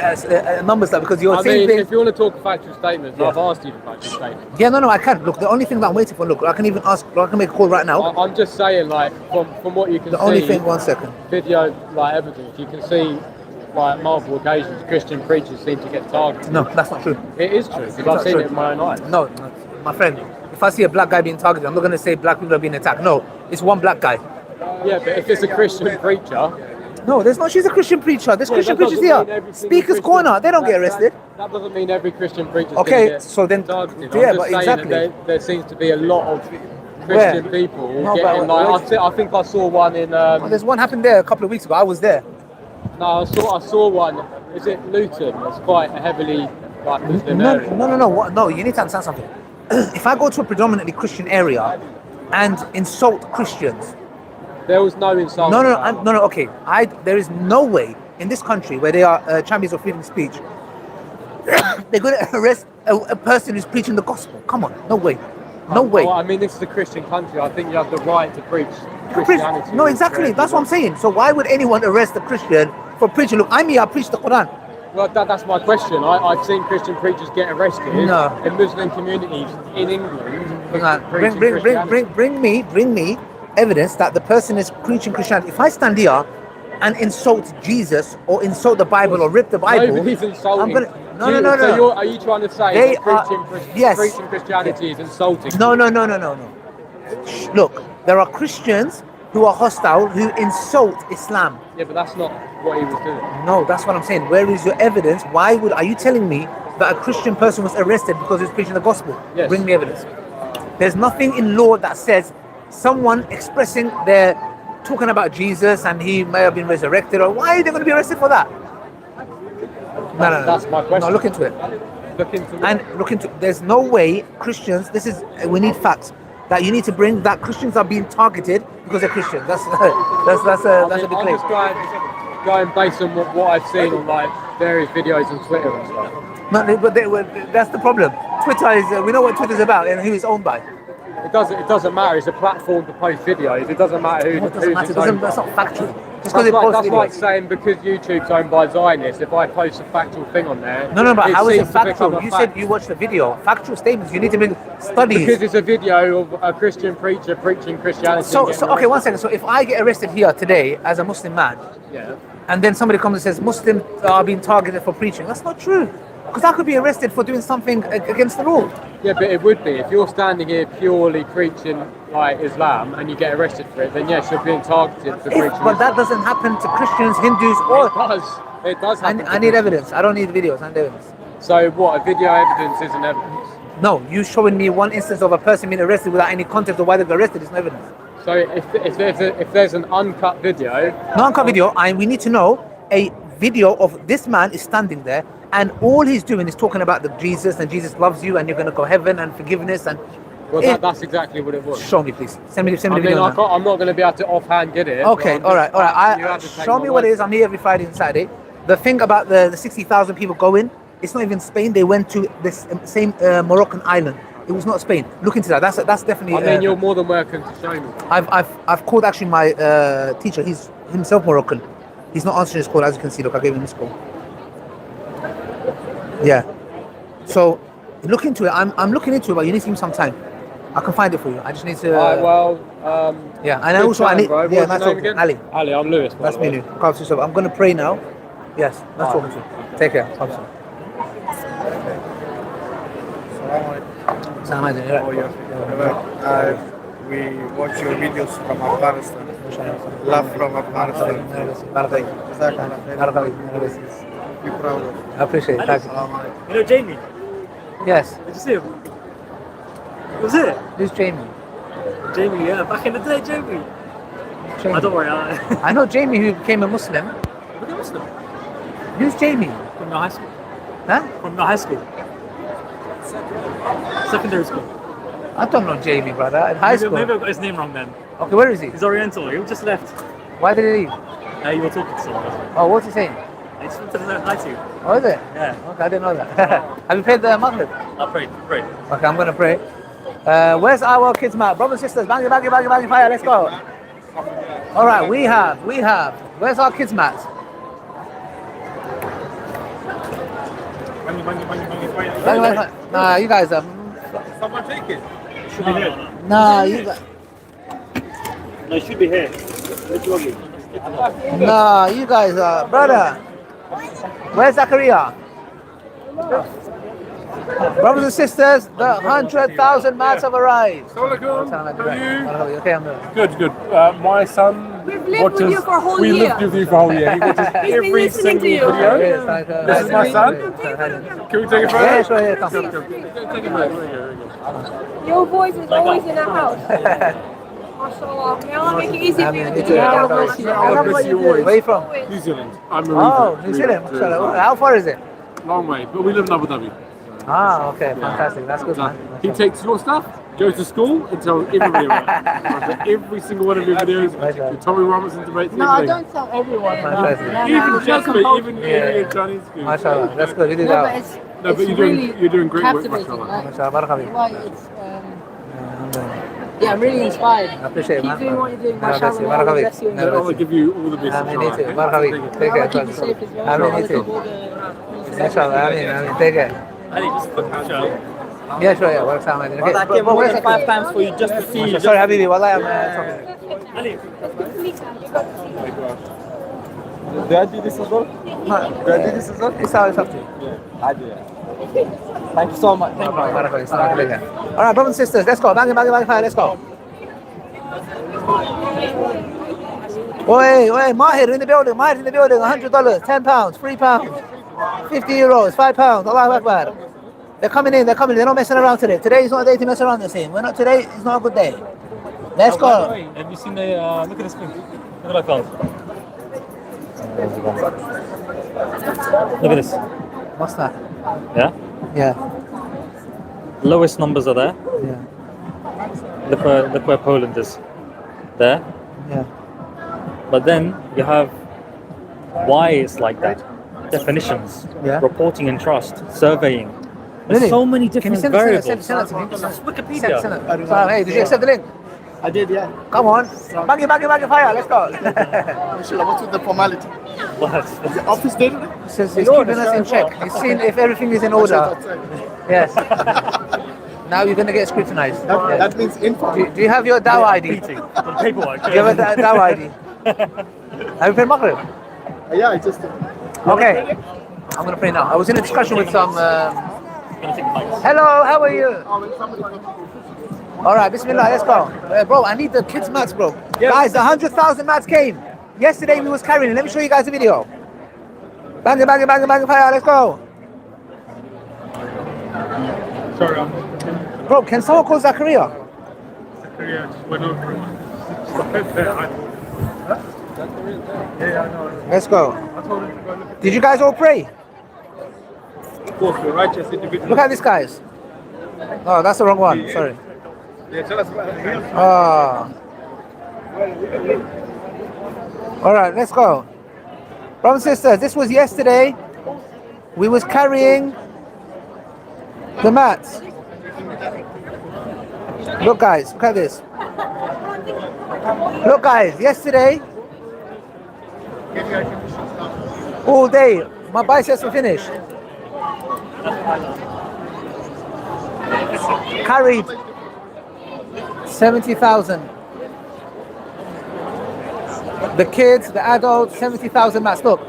numbers, that because you're saying if you want to talk factual statements, I've asked you for factual statements. Yeah, no, I can't. Look, the only thing that I'm waiting for, look, I can even ask, I can make a call right now. I'm just saying, like, from what you can see. The only thing, 1 second. Video, like, evidence, you can see, like, multiple occasions, Christian preachers seem to get targeted. No, that's not true. It is true, because I've seen it with my own eyes. No, my friend, if I see a black guy being targeted, I'm not going to say black people are being attacked. No, it's one black guy. Yeah, but if it's a Christian preacher... No, there's not. She's a Christian preacher. There's Christian preachers here. Speaker's Corner. They don't get arrested. That doesn't mean every Christian preacher. Okay, so then, yeah, but exactly. There seems to be a lot of Christian people getting, like. I think I saw one in. There's one happened there a couple of weeks ago. I was there. No, I saw one. Is it Luton? It's quite a heavily like Muslim area. No. You need to understand something. If I go to a predominantly Christian area and insult Christians. There was no insult. No. Okay, there is no way in this country where they are champions of freedom of speech. They're going to arrest a person who's preaching the gospel. Come on, no way, no way. Well, I mean, this is a Christian country. I think you have the right to preach Christianity. No, exactly. That's what I'm saying. So why would anyone arrest a Christian for preaching? Look, I'm here. I preach the Quran. Well, that's my question. I've seen Christian preachers get arrested in Muslim communities in England. Bring me evidence that the person is preaching Christianity. If I stand here and insult Jesus or insult the Bible or rip the Bible, nobody's insulting. No. So are you trying to say that preaching Christianity is insulting? No. Look, there are Christians who are hostile who insult Islam. Yeah, but that's not what he was doing. No, that's what I'm saying. Where is your evidence? Are you telling me that a Christian person was arrested because he was preaching the gospel? Yes. Bring me evidence. There's nothing in law that says someone expressing their talking about Jesus and he may have been resurrected, or why are they going to be arrested for that? No. That's my question. No, look into it. There's no way Christians. We need facts that you need to bring that Christians are being targeted because they're Christians. That's a big claim. I'm just going based on what I've seen on, like, various videos on Twitter and stuff. No, but that's the problem. Twitter is we know what Twitter's about and who it's owned by. It doesn't matter. It's a platform to post videos. It doesn't matter who. That's not factual. Just because they post That's videos. like saying because YouTube's owned by Zionists, if I post a factual thing on there. No, but how is it seems to become factual? a You fact. said you watched the video. Factual statements. You need to bring studies. Because it's a video of a Christian preacher preaching Christianity. So okay, one second. So if I get arrested here today as a Muslim man, Yeah. and then somebody comes and says Muslims are being targeted for preaching, that's not true. Because I could be arrested for doing something against the law. Yeah, but it would be. If you're standing here purely preaching like Islam and you get arrested for it, then yes, you're being targeted for preaching. But that doesn't happen to Christians, Hindus, or... It does happen. I need evidence. I don't need videos. I need evidence. So what? A video evidence isn't evidence? No, you showing me one instance of a person being arrested without any context of why they got arrested is no evidence. So if there's an uncut video... No uncut video, and we need to know a video of this man is standing there and all he's doing is talking about the Jesus and Jesus loves you and you're going to go heaven and forgiveness and... Well, that's exactly what it was. Show me, please. Send me the I video. mean, I'm not going to be able to offhand get it. Okay, all right. Show me what it is. I'm here every Friday and Saturday. The thing about the 60,000 people going, it's not even Spain. They went to this same Moroccan island. It was not Spain. Look into that. That's definitely... I mean, you're more than welcome to show me. I've called actually my teacher. He's himself Moroccan. He's not answering his call, as you can see. Look, I gave him this call. Yeah. So look into it. I'm looking into it, but you need to give me some time. I can find it for you. I just need to. Yeah, and also I need. Bro. Yeah, What's nice your talking. name again? Ali. Ali, I'm Lewis. That's me, Lou. I'm going to pray now. Yes, nice talking to you. Take care. We watch your videos from Afghanistan. Love from Afghanistan. Jazak Allah Khair. Be proud of you. I appreciate it. Thank you. You know Jamie? Yes. Did you see him? Was it? Who's Jamie? Jamie, yeah. Back in the day, Jamie. Jamie. Don't worry. I know Jamie who became a Muslim. Look at Muslim. Who's Jamie? From the high school. Huh? From the high school. Secondary school. I don't know Jamie, brother. At high school. Maybe I got his name wrong then. Okay, where is he? He's Oriental. He just left. Why did he leave? You were talking to someone. Oh, what's he saying? I just wanted to say hi to you. Oh, is it? Yeah. Okay, I didn't know that. Have you prayed the Maghrib? I prayed. Okay, I'm going to pray. Where's our kids, mat? Brothers and sisters, bang, fire, let's go. All right, we have. Where's our kids, mat? Bang. Nah, you guys are... Someone take it. Should be here. Nah, you guys... No, it should be here. Nah, you guys are... Brother, where's Zachariah? Brothers and sisters, the 100,000 mats have arrived. Assalamualaikum. How are you? Okay, I'm good. Good. My son We've lived with you for a whole we year. lived with you for a whole year. He watches He's been every listening single to you. video. This is my son. Can we take it further? Yeah, sure, yeah, come. Take it further. Your voice is always in the house. MashaAllah. May Allah make it easy for you to do Allah that. bless you. Allah bless you always. Where are you from? New Zealand. I'm a Oh, New Zealand. Mashallah. How far is it? Long way, but we live in Abu Dhabi. Ah, okay, fantastic. That's good, man. He takes your stuff, goes to school, and tells everybody about it. Every single one of your videos, the Tommy Robinson debates. No, everything. don't tell everyone. Fantastic. Even Jasper, even in Chinese school. Mashallah, that's good. You did No, but that. it's, No, but it's you're doing great work, captivating. mashallah. Mashallah, barakallah. Why it's, yeah, I'm really inspired. I appreciate it, Keep man. doing what you're doing. Allah bless you. MashaAllah. Allah bless you. Barakallah. I want to give you all the best. Amin, you too. inshallah. Barakallah. Take Allah care. keep you safe as well. Amin, you Allah too. keep all the... Mashallah, amin. Take care. Ali, just a quick picture. Yeah, sure, yeah. Works out, man. Okay. I came more than 5 times for you just to see you. Sorry, Habibi. Wallahi, I'm talking. Ali, Do I do this as well? No, it's up to you. I do. Thank you so much. Barakallah. All right, brothers and sisters, let's go. Bang, fire, let's go. Oi, Mahir in the building, $100, £10, £3, €50, £5, Allahu Akbar. They're coming in, they're not messing around today. Today is not a day to mess around, they're saying. Today is not a good day. Let's go. have you seen the, look at this thing. Look at that card. Look at this. What's that? Yeah? Yeah. Lowest numbers are there. Yeah. Look where Poland is. There. Yeah. But then you have why it's like that. Definitions. Yeah. Reporting and trust. Surveying. There's Really? so many Can you different variables. send it to me? It's Wikipedia. Send it. Hey, did you accept the link? I did, yeah. Come on. Bang fire. Let's go. Inshallah, what's with the formality? What? Is the office day today? He's keeping us in check. He's seeing if everything is in order. Yes. Now you're going to get scrutinized. That means info. Do you have your Dawah ID? Meeting. The paperwork. Do you have a Dawah ID? Have you prayed Maghrib? Yeah, I just. Okay. I'm going to pray now. I was in a discussion with some... Hello, how are you? All right, bismillah, let's go. Bro, I need the kids' mats, bro. Guys, the 100,000 mats came. Yesterday we was carrying it. Let me show you guys the video. Bang it, fire, let's go. Sorry, Bro, can someone call Zakaria? Zakaria just went over it. Let's go. Did you guys all pray? Of course, we're righteous individuals. Look at this, guys. Oh, that's the wrong one. Sorry. Yeah, tell us about it. Ah. All right, let's go. Brothers and sisters, this was yesterday. We was carrying the mats. Look, guys, look at this. Look, guys, yesterday, all day, my biceps were finished. Carried 70,000. The kids, the adults, 70,000 mats. Look,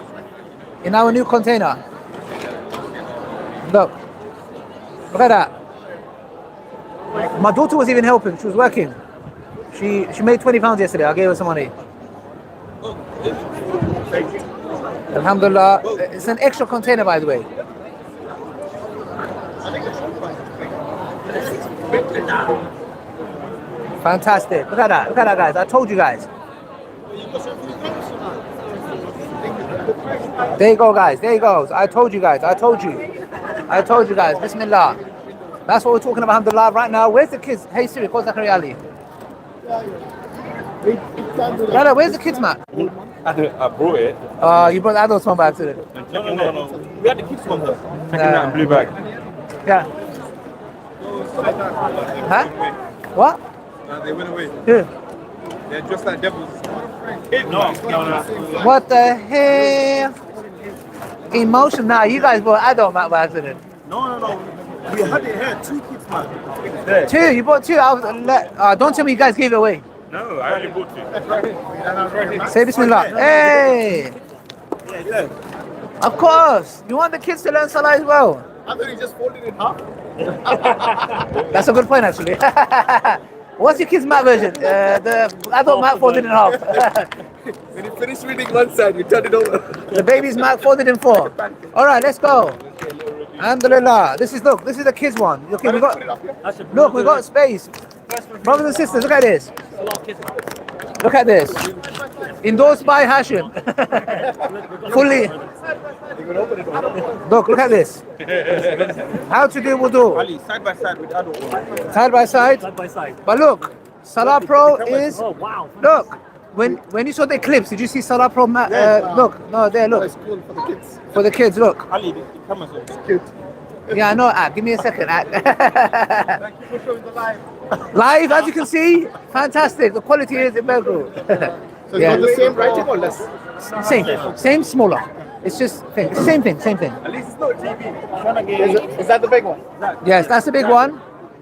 in our new container. Look at that. My daughter was even helping. She was working. She made £20 yesterday. I gave her some money. Alhamdulillah. It's an extra container, by the way. Fantastic. Look at that, guys. I told you guys. There you go, guys. There you go. I told you guys. I told you guys. Bismillah. That's what we're talking about, alhamdulillah, right now. Where's the kids? Hey Siri, call Zakaria Ali. Brother, where's the kids, mat? I brought it. You brought the adults one by accident. No. We had the kids one though. Taking that blue bag. Yeah. Huh? What? They went away. Yeah. They're just like devils. No. What the hell? Emotion? Nah, you guys brought adult mat by accident. No. We had it here. 2 kids, man. Two? You bought 2? Don't tell me you guys gave it away. No, I only bought 2. Say Bismillah. Hey! Yeah. Of course. You want the kids to learn Salah as well. I thought he just folded it in half. That's a good point, actually. What's your kids' mat version? The adult mat folded in half. When you finish reading one side, you turn it over. The baby's mat folded in 4. All right, let's go. Alhamdulillah. This is the kids one. Okay, we got space. Brothers and sisters, look at this. Look at this. Endorsed by Hashim. Fully. Look at this. How to do wudu. Ali, side by side with adult one. Side by side. But look, Salah Pro is. Oh, wow. Look, when you saw the clips, did you see Salah Pro? Look, no, there, look. It's cool for the kids. For the kids, look. Ali, the camera's on. Cute. Yeah, I know. Give me a second. Thank you for showing the live. Live, as you can see, fantastic. The quality is impeccable. So it's not the same writing or less? Same, smaller. It's just same thing. At least it's not TV. Is that the big one? Yes, that's the big one.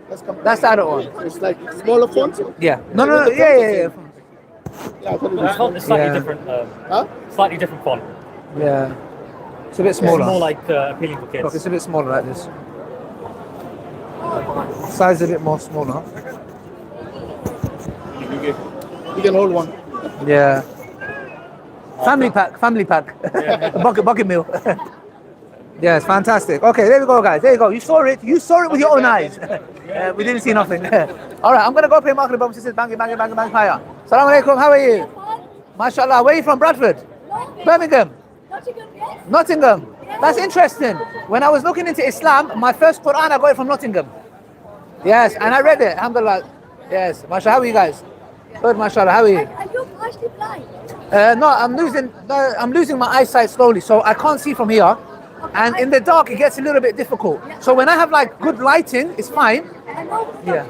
That's the other one. It's like smaller fonts? Yeah. No. Yeah. Yeah, I thought it was. It's slightly Yeah. different. Huh? Slightly different font. Yeah. It's a bit It's smaller. more like appealing for Look, kids. it's a bit smaller like this. Size a bit more smaller. You can hold one. Yeah. Family pack. bucket meal. Yes, fantastic. Okay, there we go, guys. There you go. You saw it with your own eyes. We didn't see nothing. All right, I'm gonna go pray Maghrib. Brothers and sisters, bang, fire. Assalamu alaikum. How are you? MashaAllah. Where are you from? Bradford. Birmingham. Nottingham. That's interesting. When I was looking into Islam, my first Quran I got it from Nottingham. Yes, and I read it. Alhamdulillah. Yes. MashaAllah. How are you guys? Good, MashaAllah. How are you? Are you partially blind? No, I'm losing my eyesight slowly, so I can't see from here. And in the dark, it gets a little bit difficult. So when I have like good lighting, it's fine. I know. Yeah.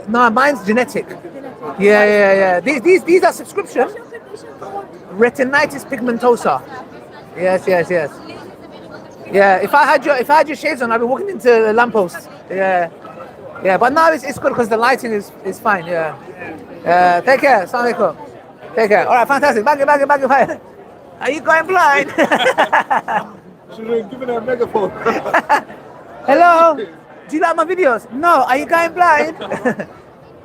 No, mine's genetic. Yeah. These are subscription. Retinitis pigmentosa. Yes. Yeah, if I had your shades on, I'd be walking into the lamppost. Yeah. But now it's good because the lighting is fine. Yeah. Take care. Assalamu alaikum. Take care. All right, fantastic. Bang it. Are you going blind? Should have given her a megaphone. Hello. Do you like my videos? No. Are you going blind?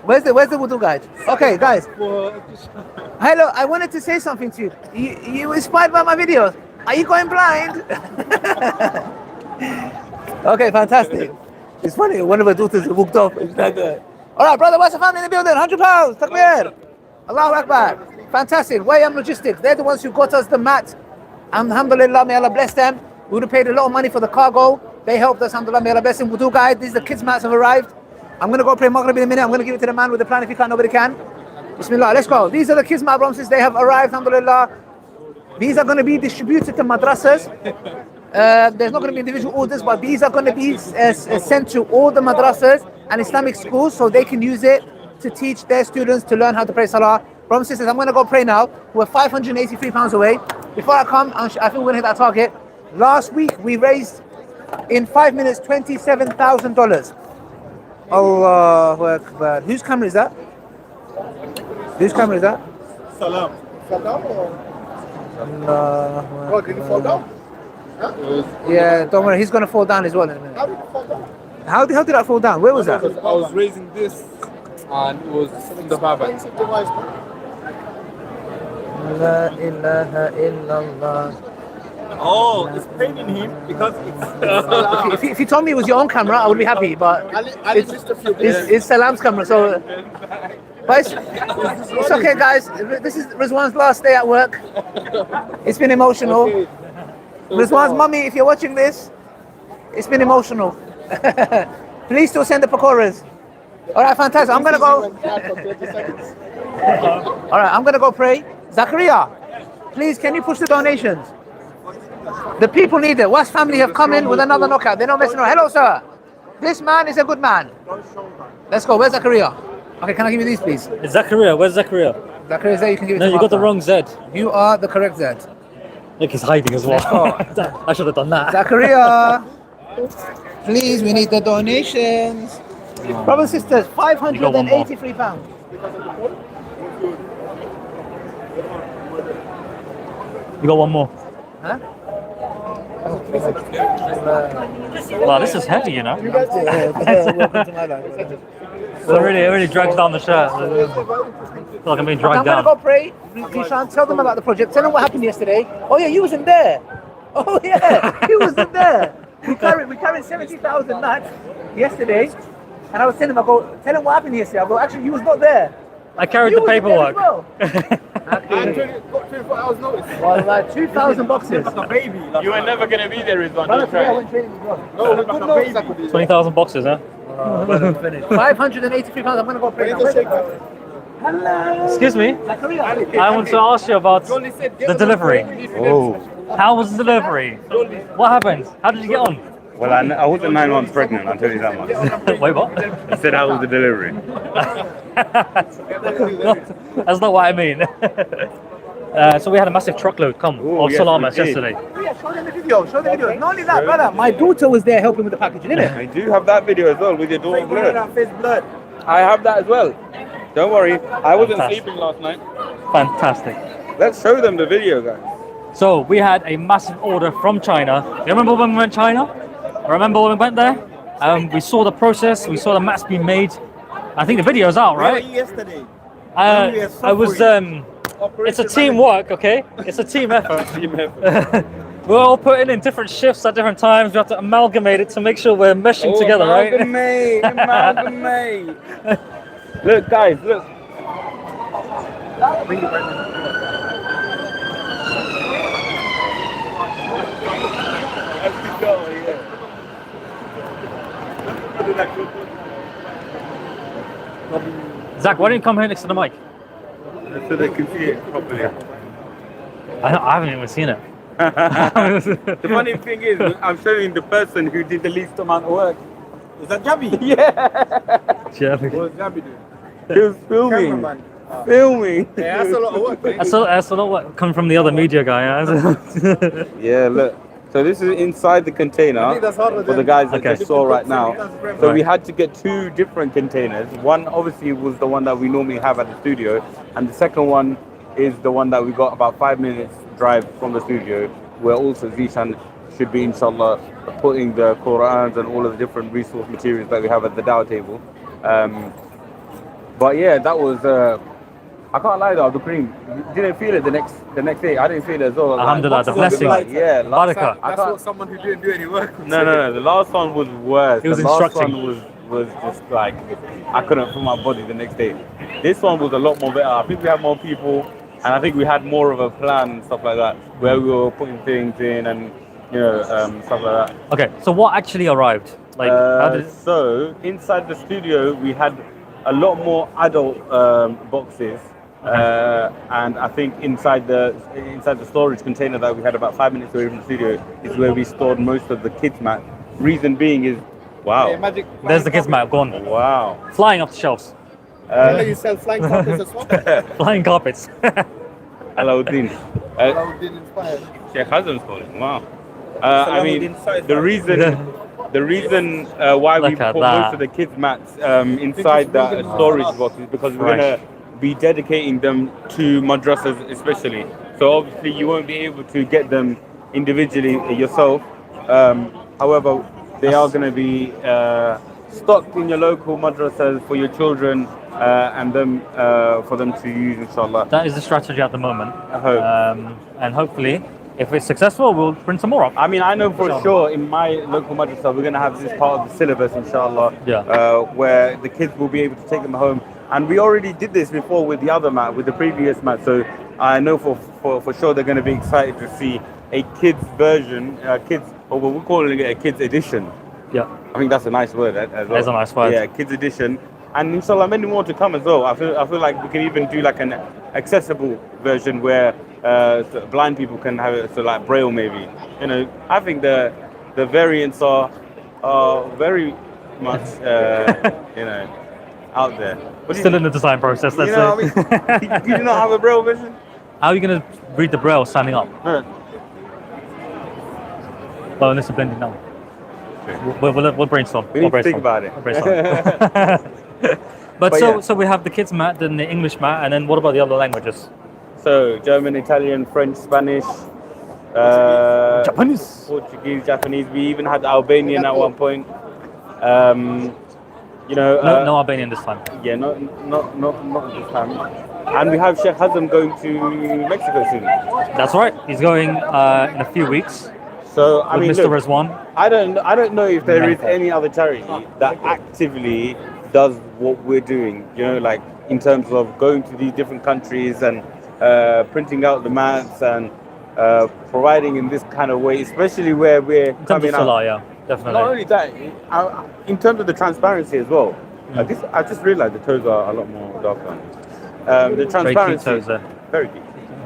Where's the wudu guide? Okay, guys. Hello. I wanted to say something to you. You inspired by my videos. Are you going blind? Okay, fantastic. It's funny. One of her daughters walked off. It's like, all right, brother. What's the family in the building? £100. Takbir. Allahu Akbar. Fantastic. YM Logistics. They're the ones who got us the mat. Alhamdulillah. May Allah bless them. We would have paid a lot of money for the cargo. They helped us. Alhamdulillah. May Allah bless them. Wudu guide. These the kids' mats have arrived. I'm going to go pray Maghrib in a minute. I'm going to give it to the man with the plan. If he can't, nobody can. Bismillah. Let's go. These are the kids' mat bronzes. They have arrived. Alhamdulillah. These are going to be distributed to madrasas. There's not going to be individual orders, but these are going to be sent to all the madrasas and Islamic schools so they can use it to teach their students to learn how to pray salah. Brothers and sisters, I'm going to go pray now. We're £583 away. Before I come, I think we're going to hit that target. Last week, we raised, in 5 minutes, $27,000. Allahu Akbar. Whose camera is that? Salam. Allah. Oh, did he fall down? Yeah, don't worry, he's going to fall down as well in a minute. How did he fall down? How did that fall down? Where was that? I was raising this and it was in the Baba. Expensive device. La ilaha illallah. Oh, it's paining him because it's. If you told me it was your own camera, I would be happy, but it's Salam's camera, so. But it's okay, guys. This is Rizwan's last day at work. It's been emotional. Okay. Rizwan's mummy, if you're watching this, it's been emotional. Please still send the pakoras. All right, fantastic. I'm gonna go. All right, I'm gonna go pray. Zakaria, please, can you push the donations? The people need it. West family have come in with another knockout. They're not messing around. Hello, sir. This man is a good man. Let's go. Where's Zakaria? Okay, can I give you these, please? Zakaria, where's Zakaria? Zakaria, there. You can give it No, to you got the Martha. wrong Z. You are the correct Z. Look, he's hiding as well. I should have done that. Zakaria, please, we need the donations. Brothers and sisters, £583. You got one more. Huh? Wow, this is heavy, you know. Welcome to my life. It really drags down the shirt. I feel like I'm being dragged I'm going to down. go pray. Dishan, tell them about the project. Tell them what happened yesterday. Oh yeah, you wasn't there. Oh yeah, you wasn't there. We carried 70,000 mats yesterday. And I was telling him, tell him what happened yesterday. I go, actually, you was not there. I carried You the wasn't there as paperwork. well. And 24 hours notice. Well, like 2,000 boxes. Like a baby. Like You were never going to be there, Rizwan. Brother, Don't today I try. went training as well. no, like a baby. 20,000 boxes, huh? £583. I'm going to go pray now. Raise a shaker. Hello. Excuse me. Zakaria. I want to ask you about the delivery. Oh, How was the delivery? What happened? How did you get on? well, I wasn't 9 months pregnant, I'll tell you that much. Wait, what? I said how was the delivery. That's not what I mean. So we had a massive truckload come Ooh, of yes, salamas we did. yesterday. Yeah, show them the video. Show them the video. Not only that, brother, my daughter was there helping with the packaging, didn't it? I do have that video as well with your daughter's blood. Face blood. I have that as well. Don't worry, I wasn't Fantastic. sleeping last night. Fantastic. Let's show them the video, guys. So we had a massive order from China. You remember when we went to China? Remember when we went there? We saw the process. We saw the mats being made. I think the video's out, Where were right? you yesterday? I was. It's a teamwork, okay? It's a team effort. We're all putting in different shifts at different times. We have to amalgamate it to make sure we're meshing together, right? Amalgamate. Look, guys, look. Zach, why don't you come here next to the mic? So they can see it properly. I haven't even seen it. The funny thing is, I'm showing the person who did the least amount of work. Is that Jabby? Yeah. What's Jabby doing? He was filming. Cameraman. Filming. Yeah, that's a lot of work, mate. That's a lot what coming from the other media guy. Yeah. Yeah, look. So this is inside the I container think that's harder for the than- guys that Okay. just saw right now. So Right. we had to get two different containers. One obviously was the one that we normally have at the studio, and the second one is the one that we got about 5 minutes drive from the studio, where also Zishan should be, inshallah, putting the Qur'ans and all of the different resource materials that we have at the Dawah table. But yeah, that was. I can't lie though, Abdul Kareem, didn't feel it the next day. I didn't feel it as well. Alhamdulillah, the Like, blessing. yeah, last Barakah. time, That's what someone who didn't do any work would no, say. the last one was worse. It was the last instructing. one was just like I couldn't feel my body the next day. This one was a lot more better. I think we had more people, and I think we had more of a plan and stuff like that, where we were putting things in and stuff like that. Okay, so what actually arrived? Like, how did it... So inside the studio, we had a lot more adult boxes. And I think inside the storage container that we had about 5 minutes away from the studio is where we stored most of the kids' mat. Reason being is, wow, Yeah, magic. There's the kids' mat gone, wow. flying off the shelves, You sell flying carpets as well? flying carpets. Alauddin. Alauddin inspired. Sheikh Hazem's calling. Wow. I mean, the reason why we Look at put that. most of the kids' mats inside that storage box is because we're Right. gonna be dedicating them to madrasas especially. So obviously you won't be able to get them individually yourself. However, they are going to be stocked in your local madrasas for your children and them for them to use, inshallah. That is the strategy at the moment. I hope. And hopefully, if it's successful, we'll bring some more up. I mean, I know for sure in my local madrasa we're going to have this part of the syllabus, inshallah, where the kids will be able to take them home. And we already did this before with the other mat, with the previous mat. So I know for sure they're going to be excited to see a kids version, or we're calling it a kids edition. Yeah. I think that's a nice word as well. That's a nice word. Yeah, kids edition. And inshallah, many more to come as well. I feel like we can even do like an accessible version where so blind people can have it, so like Braille maybe. You know, I think the variants are very much out there. Still in the design process. That's You know it. what I mean? You do not have a Braille version? How are you going to read the Braille standing up? Well, unless you're bending down. We'll brainstorm. We need to think about it. We'll brainstorm. But so we have the kids mat, then the English mat, and then what about the other languages? So German, Italian, French, Spanish, Japanese, Portuguese, Japanese. We even had Albanian at one point. No Albanian this time. Yeah, not this time. And we have Sheikh Hazem going to Mexico soon. That's right. He's going in a few weeks. So I with mean, Mr. look, Rizwan. I don't know if there is any other charity that actively does what we're doing. You know, like in terms of going to these different countries and printing out the mats and providing in this kind of way, especially where we're coming out. Yeah, definitely. Not only that, in terms of the transparency as well. I just realised the toes are a lot more darker. The transparency, very deep toes there. very deep.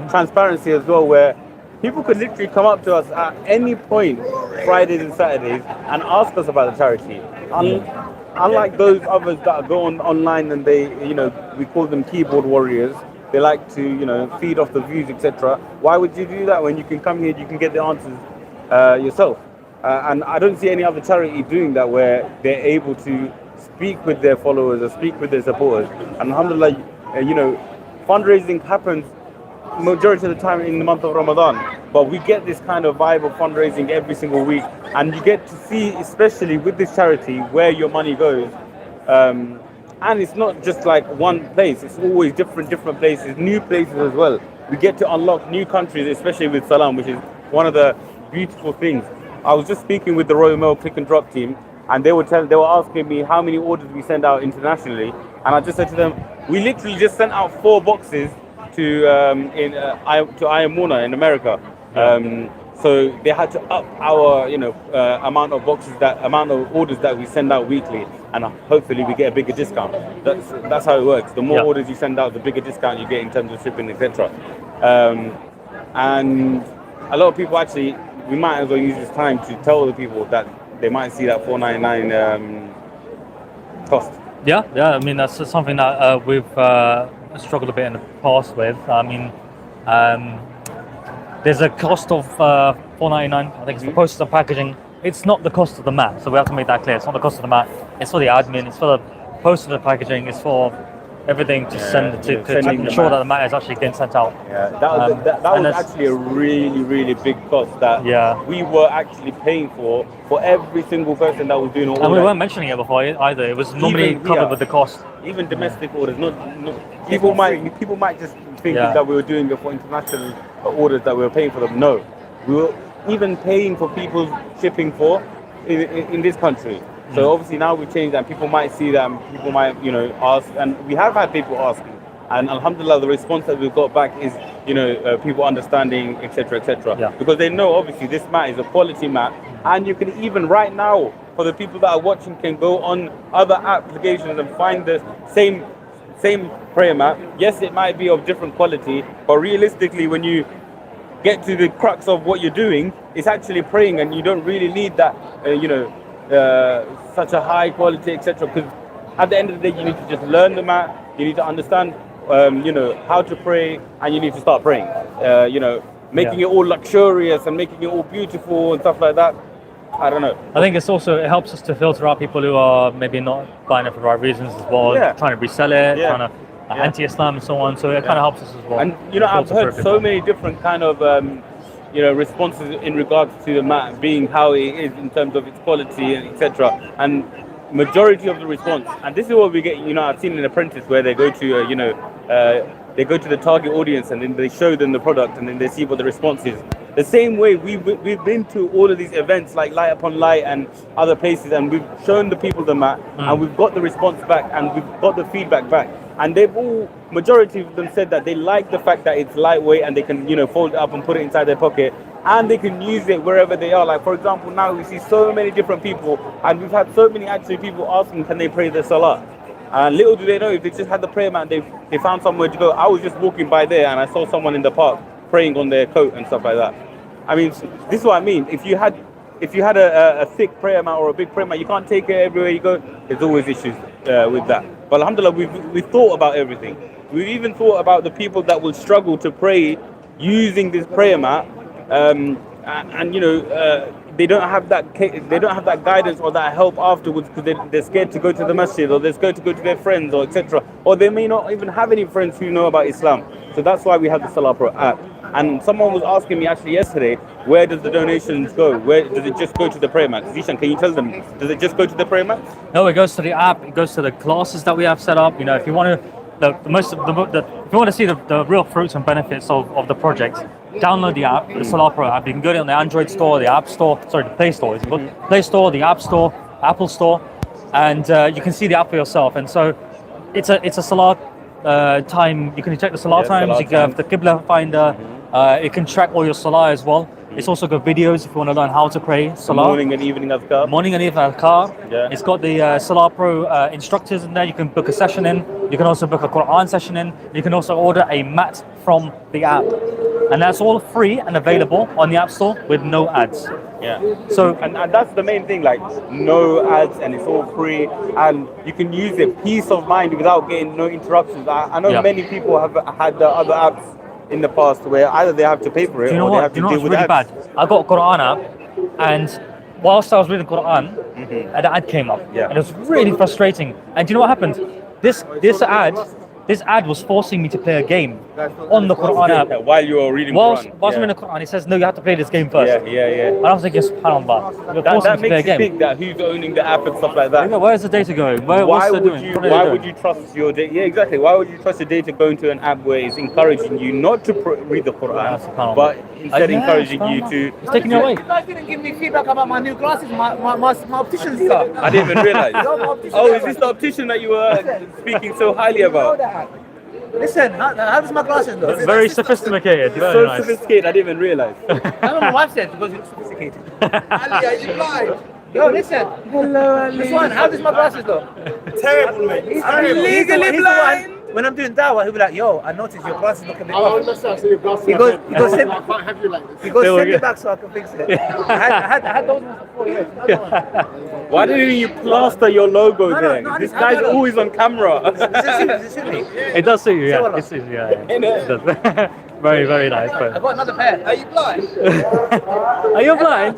Transparency as well, where people could literally come up to us at any point, Fridays and Saturdays, and ask us about the charity. Unlike those others that go online and they, we call them keyboard warriors. They like to, feed off the views, etc. Why would you do that when you can come here, you can get the answers yourself? And I don't see any other charity doing that where they're able to speak with their followers or speak with their supporters. And alhamdulillah, fundraising happens majority of the time in the month of Ramadan, but we get this kind of vibe of fundraising every single week, and you get to see, especially with this charity, where your money goes. And it's not just like one place, it's always different places, new places as well. We get to unlock new countries, especially with Salam, which is one of the beautiful things. I was just speaking with the Royal Mail Click and Drop team, and they were asking me how many orders we send out internationally, and I just said to them, we literally just sent out 4 boxes to Ayamuna in America. So they had to up our amount of orders that we send out weekly, and hopefully we get a bigger discount. That's how it works. The more orders you send out, the bigger discount you get in terms of shipping, etc. And a lot of people actually, we might as well use this time to tell the people that they might see that $4.99 cost? Yeah. I mean, that's something that we've struggled a bit in the past with. I mean, there's a cost of $4.99. I think it's for posters and packaging. It's not the cost of the mat, so we have to make that clear. It's not the cost of the mat. It's for the admin. It's for the posters and packaging. It's for everything to send to ensure that the mat is actually getting sent out. Yeah, that was actually a really big cost that we were actually paying for every single person that was doing all. And we weren't mentioning it before either. It was normally covered with the cost. Even domestic orders, not people might just think that we were doing it for international orders that we were paying for them. No, we were even paying for people's shipping in this country. So obviously now we've changed and people might see that and people might, ask, and we have had people asking. And alhamdulillah, the response that we've got back is, people understanding, etc., etc. Yeah. Because they know obviously this mat is a quality mat, and you can even right now, for the people that are watching, can go on other applications and find the same prayer mat. Yes, it might be of different quality, but realistically, when you get to the crux of what you're doing, it's actually praying, and you don't really need that, such a high quality, etc. Because at the end of the day, you need to just learn the mat. You need to understand, how to pray, and you need to start praying. Making it all luxurious and making it all beautiful and stuff like that. I don't know. I think it helps us to filter out people who are maybe not buying it for the right reasons as well, trying to resell it, trying to anti-Islam and so on. So it kind of helps us as well. And I've heard so many different kind of responses in regards to the mat being how it is in terms of its quality and etc. And majority of the response, and this is what we get. I've seen an apprentice where they go to they go to the target audience and then they show them the product and then they see what the response is. The same way we've been to all of these events like Light Upon Light and other places, and we've shown the people the mat and we've got the response back and we've got the feedback back, and majority of them said that they like the fact that it's lightweight and they can fold it up and put it inside their pocket and they can use it wherever they are. Like for example, now we see so many different people, and we've had so many actually people asking, can they pray their salah? And little do they know, if they just had the prayer mat, they found somewhere to go. I was just walking by there and I saw someone in the park praying on their coat and stuff like that. I mean, this is what I mean. If you had a thick prayer mat or a big prayer mat, you can't take it everywhere you go. There's always issues with that. But alhamdulillah, we've thought about everything. We've even thought about the people that will struggle to pray using this prayer mat, they don't have that guidance or that help afterwards because they're scared to go to the masjid, or they're scared to go to their friends, or etc. Or they may not even have any friends who know about Islam. So that's why we have the Salah Pro app. And someone was asking me actually yesterday, where does the donations go? Where does it just go to the prayer mat? Zishan, can you tell them, does it just go to the prayer mat? No, it goes to the app. It goes to the classes that we have set up. If you want to, if you want to see the real fruits and benefits of the project, download the app, the Salah Pro app. You can go on the Android store, the App Store, the Play Store. It's called Play Store, the App Store, Apple Store, and you can see the app for yourself. And so it's a Salah time. You can check the Salah times. You can have the Qibla finder. It can track all your Salah as well. It's also got videos if you want to learn how to pray Salah. Morning and evening adhkar. Morning and evening adhkar. Yeah. It's got the Salah Pro instructors in there. You can book a session in. You can also book a Quran session in. You can also order a mat from the app. And that's all free and available on the App Store with no ads. Yeah. So and that's the main thing, like no ads, and it's all free, and you can use it peace of mind without getting no interruptions. I know many people have had the other apps in the past where either they have to pay for it or they have to deal with really ads. Bad? I got a Quran app, and whilst I was reading Quran, an ad came up. Yeah. And it was really frustrating. And do you know what happened? This ad was forcing me to play a game on the Quran app. While you were reading Whilst Quran. I'm in the Quran, it says, no, you have to play this game first. Yeah. And I was thinking, subhanAllah, you're forcing That me to play a makes you game. think that who's owning the app and stuff like that. Where's the data going? Why would you trust your data? Yeah, exactly. Why would you trust your data going to an app where it's encouraging you not to read the Quran, but instead encouraging you to... It's taking you away. You guys didn't give me feedback about my new glasses, my optician stuff. I didn't even realize. Oh, is this the optician that you were speaking so highly about? Listen, how does my glasses look? It's very sophisticated. It's Very so nice. sophisticated, I didn't even realize. That's what my wife said, because it's sophisticated. Ali, are you blind? Yo, listen. Hello, Ali. This one, how does my glasses look? Terrible, mate. He's legally blind. when I'm doing Dawah, he'll be like, yo, I noticed your glasses look a bit Oh, off. that's not so your glasses. He goes, send, I can't have you like this. he goes, They were send it good. back so I can fix it. I had those ones for 4 years. Another one. Why didn't you plaster your logo No, there? no, This I guy's don't know. always on camera. Does it suit me? It does suit you, So yeah. well. It suits you, yeah. It does. Very, very nice. I But got another pair. Are you blind? are you blind?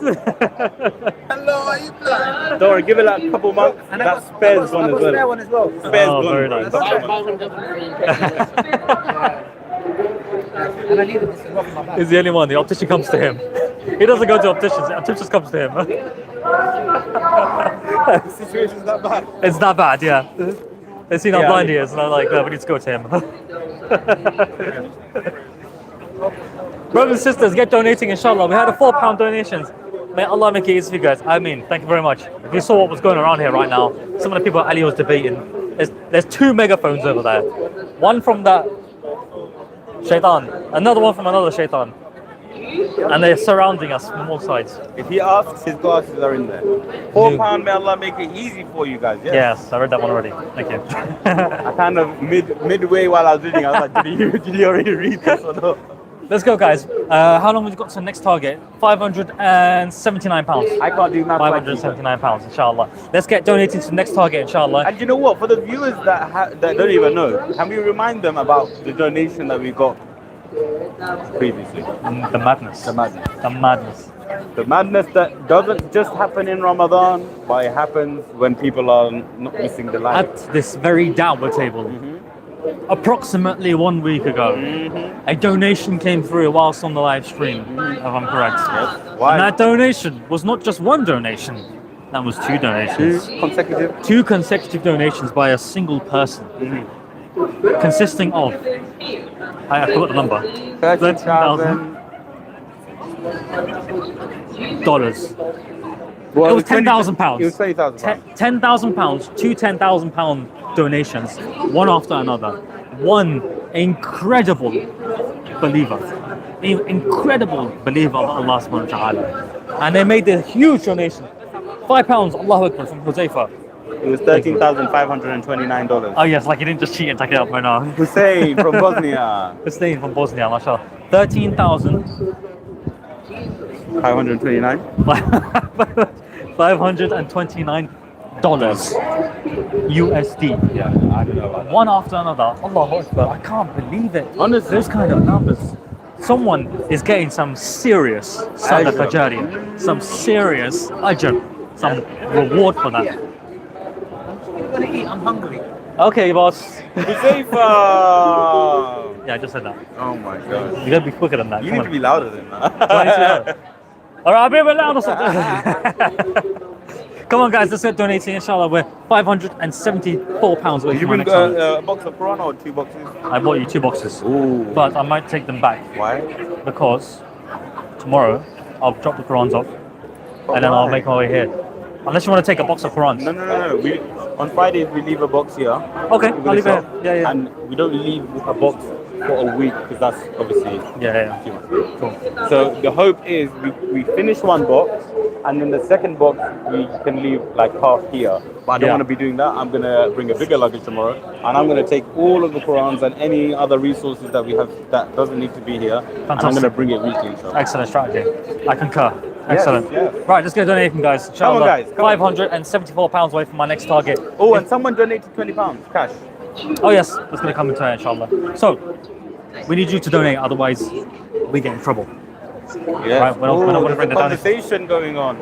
Hello, are you blind? Don't worry, give it like a couple months. And I That got spares one I as got spare well. one as well. Spares Oh, gone. very nice. And I needed this as well for my back. He's the only one. The optician comes to him. He doesn't go to opticians. The optician comes to him. The situation's that bad. It's that bad, yeah. They see how Yeah, blind I he is, and I'm like, we need to go to him. Brothers and sisters, get donating, inshallah. We had a £4 donations. May Allah make it easy for you guys. I mean, thank you very much. If you saw what was going around here right now, some of the people Ali was debating, there's 2 megaphones over there. One from that shaitan, another one from another shaitan. And they're surrounding us from all sides. If he asks, his glasses are in there. £4, may Allah make it easy for you guys. Yes, I read that one already. Thank you. I kind of midway while I was reading, I was like, did you already read this or not? Let's go, guys. How long have we got to the next target? £579. I can't do math like you. £579, inshallah. Let's get donating to the next target, inshallah. And you know what? For the viewers that don't even know, can we remind them about the donation that we got previously? The madness. The madness. The madness. The madness that doesn't just happen in Ramadan, but it happens when people are not missing the light. At this very Dawah table, approximately 1 week ago, a donation came through whilst on the live stream, if I'm correct. Yes. Why? And that donation was not just one donation, that was 2 donations. Two consecutive. 2 consecutive donations by a single person, consisting of, I forgot the number, $13,000. dollars. Well, It was £10,000. It was £20,000. £10,000, 2 £10,000 donations, one after another. One incredible believer, incredible believer of Allah subhanahu wa ta'ala. And they made a huge donation. £5, Allahu Akbar, from Huzaifa. It was $13,529. Oh yes, like you didn't just cheat and take it up right now. Hussein from Bosnia. Hussein from Bosnia, mashallah. 13,000. 529. $529 USD. Yeah, I don't know about that. One after another. Allahu Akbar. I can't believe it. Honestly. Those kind of numbers. Someone is getting some serious sadaqah jariyah, some serious ajr, some reward for that. I'm gonna eat. I'm hungry. Okay, boss. Huzaifa! Yeah, I just said that. Oh my god. You gotta be quicker than that. You Come need to on. be louder than Do I need to be louder? that. All right, I'll be a bit louder. Come on, guys, let's get donating. Inshallah, we're £574 away Did you from our bring next target. a box of Quran or 2 boxes? I bought you 2 boxes, Ooh. but I might take them back Why? because tomorrow I'll drop the Qurans off and then I'll make my way here. Unless you want to take a box of Qurans. No. On Fridays we leave a box here. Okay, with I'll leave the it. shop, Yeah. And we don't leave a box for a week because that's obviously Yeah. too much. Cool. So the hope is we finish one box and in the second box we can leave like half here. But I don't Yeah. want to be doing that. I'm gonna bring a bigger luggage tomorrow and I'm gonna take all of the Qurans and any other resources that we have that doesn't need to be here. And I'm Fantastic. gonna bring it weekly. So. Excellent strategy. I concur. Excellent. yes. Right, let's get donating, guys. Come on, guys, come on. £574 away from my next target. Oh, and someone donated £20 cash. Oh yes, that's going to come in turn, inshallah. So, we need you to donate, otherwise we get in trouble. Yes. Right, we're not gonna there's bring a the donation. conversation going on.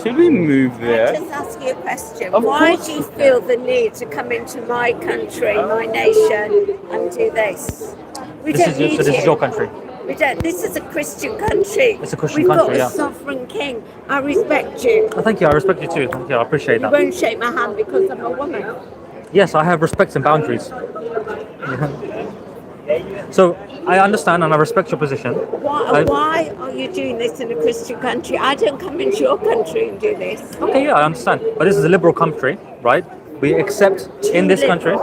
Should we move there? Just ask you a question. Of Why course do you you can. feel the need to come into my country, my nation, and do this? We don't need This is you. your country. We don't. This is a Christian country. It's a Christian We've country, got yeah. a sovereign king. I respect you. Oh, thank you, I respect you too. Thank you, I appreciate You that. won't shake my hand because I'm a woman. Yes, I have respect and boundaries. So, I understand and I respect your position. Why are you doing this in a Christian country? I don't come into your country and do this. Okay, yeah, I understand. But this is a liberal country, right? We accept in this country.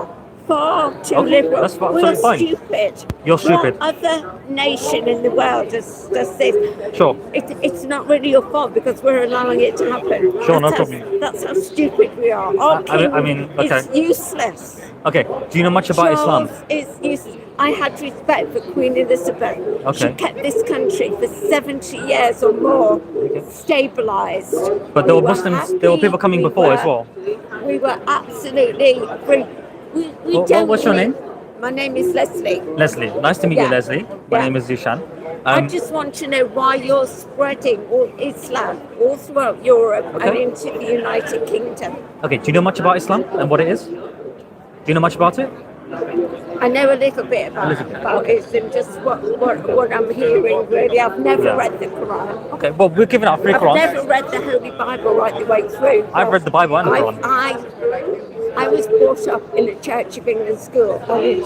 far too Okay, liberal. that's We're absolutely fine. stupid. You're stupid. What other nation in the world does this? Sure. It's not really your fault because we're allowing it to happen. Sure, no That's problem. That's how stupid we are. Our king I mean, okay. is useless. Okay. Do you know much about Islam? Charles is useless. I had respect for Queen Elizabeth. Okay. She kept this country for 70 years or more stabilised. But there were We Muslims. happy, There were people coming we before as were- well. We were absolutely free. We don't What's your need- name? My name is Leslie. Leslie. Nice to meet you, Yeah. Leslie. My Yeah. name is Zishan. I just want to know why you're spreading all Islam all throughout Europe and Okay. into the United Kingdom. Okay. Do you know much about Islam and what it is? Do you know much about it? I know a little bit about Islam, just what I'm hearing really. I've never Yeah. read the Quran. Okay. Well, we're giving out free I've Quran. never read the Holy Bible right the way through. I've read the Bible and the Quran. I was brought up in a Church of England school.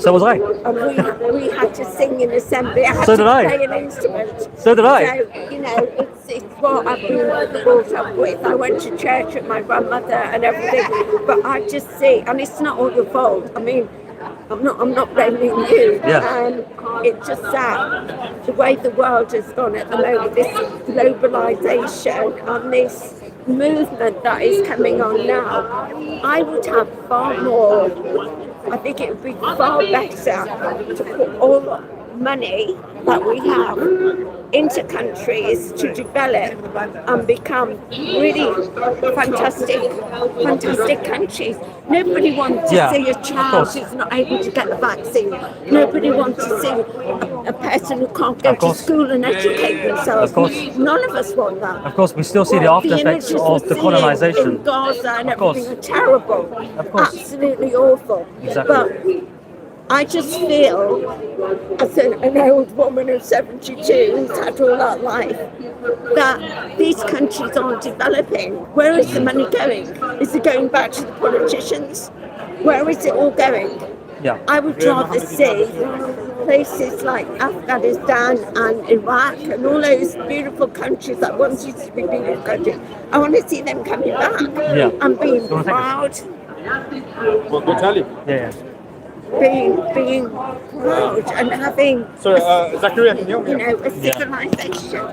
So was I. And we had to sing in assembly. I had So to did I. play an instrument. So did I. So, you know, it's what I've been brought up with. I went to church with my grandmother and everything. But I just see, and it's not all your fault. I mean, I'm not blaming you. Yeah. It's just that the way the world has gone at the moment, this globalisation and this movement that is coming on now, I would have far more. I think it would be far better to put all the money that we have into countries to develop and become really fantastic countries. Nobody wants to Yeah, see a of child course. who's not able to get the vaccine. Nobody wants to see a person who can't go Of to course. school and educate themselves. Of course. None of us want that. Of course, we still see the after effects images of we're the seeing colonization. in Gaza and Of course. everything are terrible. Of course. Absolutely awful. Exactly. But I just feel, as an old woman of 72 who's had all that life, that these countries aren't developing. Where is the money going? Is it going back to the politicians? Where is it all going? Yeah. I would rather see places like Afghanistan and Iraq and all those beautiful countries that once used to be beautiful countries. I want to see them coming back and being You wanna take proud, Well, go tell him. Yeah. being proud and having Sorry, Zachariah, can you help me? you know, a Yeah. civilization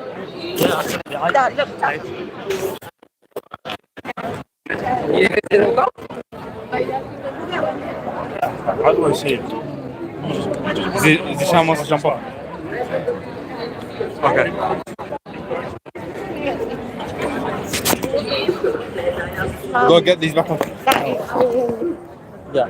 Yeah. that looked at How do I say it? Zishan wants to jump up. Okay. Go get these back up. Yeah.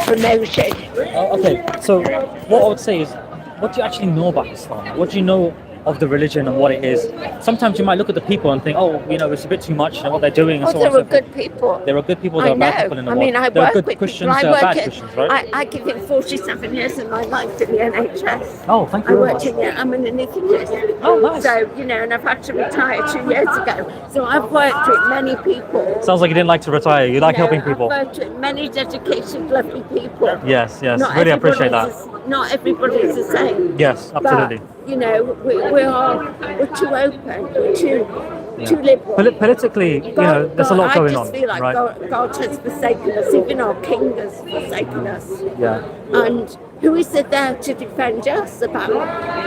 promotion. Okay. So what I would say is, what do you actually know about Islam? What do you know of the religion and what it is? Sometimes you might look at the people and think, oh, you know, it's a bit too much, and what they're doing, and Oh, so there on were and so forth. good people. There are good people, I there are bad know. people in the I world. mean, I there are work good with Christians, people. there are bad Christians, right? I give it 47 years of my life to the NHS. Oh, thank you I very worked much. in I'm an anaesthetist. Oh, nice. So, you know, and I've had to retire 2 years ago. So I've worked with many people. Sounds like you didn't like to retire. You like helping people. I've worked with many dedicated, lovely people. Yes, yes. Not Really appreciate that. everybody's not everybody is the same. Yes, absolutely. But, you know, we're too open. We're too liberal. Politically, you know, there's a lot going I on, just feel like right? God has forsaken us, even our king has forsaken us. Yeah. And who is there to defend us about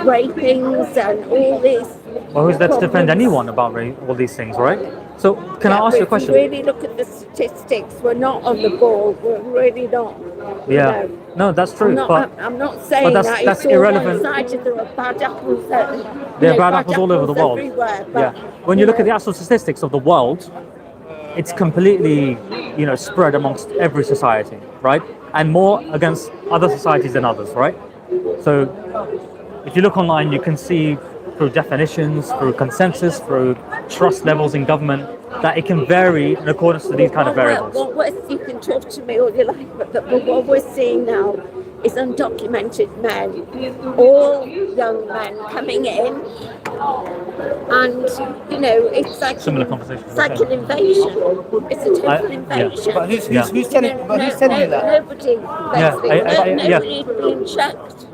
rapings and all this? Well, who's there to defend problems? anyone about all these things, right? So, can I ask you a question? If we really look at the statistics, we're not on the ball. We're really not. you Yeah. know. No, that's true. I'm not saying that's- that that's it's all irrelevant. one-sided. There are bad apples. There are bad apples all over the world. Everywhere, but, Yeah. When you look at the actual statistics of the world, it's completely, you know, spread amongst every society, right? And more against other societies than others, right? So, if you look online, you can see through definitions, through consensus, through trust levels in government, that it can vary in accordance to these kind of variables. You can talk to me all you like, but what we're seeing now is undocumented men, all young men coming in, and you know, it's like Similar conversation. It's like an invasion. It's a total invasion. But who's Yeah. telling? But who's telling you that? Nobody. Yeah, Nobody's being checked.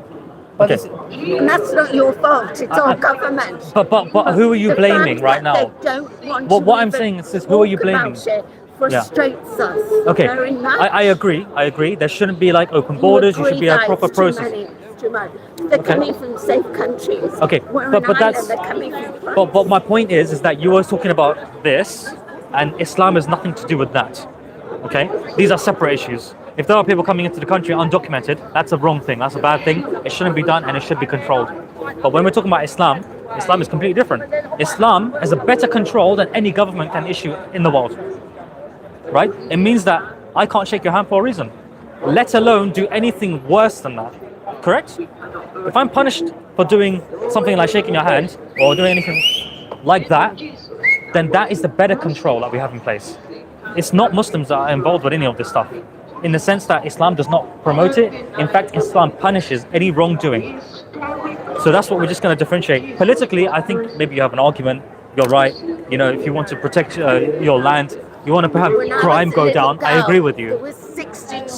But Okay. And that's not your fault. It's our government. But who are you The blaming fact right that now? They don't want What to I'm even saying is this, who are you talk blaming? about it frustrates us Okay, very much. I agree. There shouldn't be like open borders. You should be a proper process. Too many. They're coming from safe countries. Okay, We're but an that's island, they're coming from France. but my point is that you were talking about this, and Islam has nothing to do with that. Okay, these are separate issues. If there are people coming into the country undocumented, that's a wrong thing. That's a bad thing. It shouldn't be done, and it should be controlled. But when we're talking about Islam, Islam is completely different. Islam has a better control than any government can issue in the world. Right? It means that I can't shake your hand for a reason, let alone do anything worse than that. Correct? If I'm punished for doing something like shaking your hand or doing anything like that, then that is the better control that we have in place. It's not Muslims that are involved with any of this stuff, in the sense that Islam does not promote it. In fact, Islam punishes any wrongdoing. So that's what we're just going to differentiate. Politically, I think maybe you have an argument. You're right. You know, if you want to protect your land, you want to have crime go down. I agree with you. There was 62,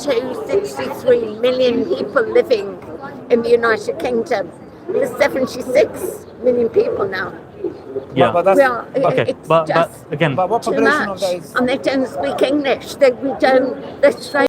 63 million people living in the United Kingdom. There's 76 million people now. Yeah. But that's, Okay, It's but just again, but what too population of much. that is? And they don't speak English. They're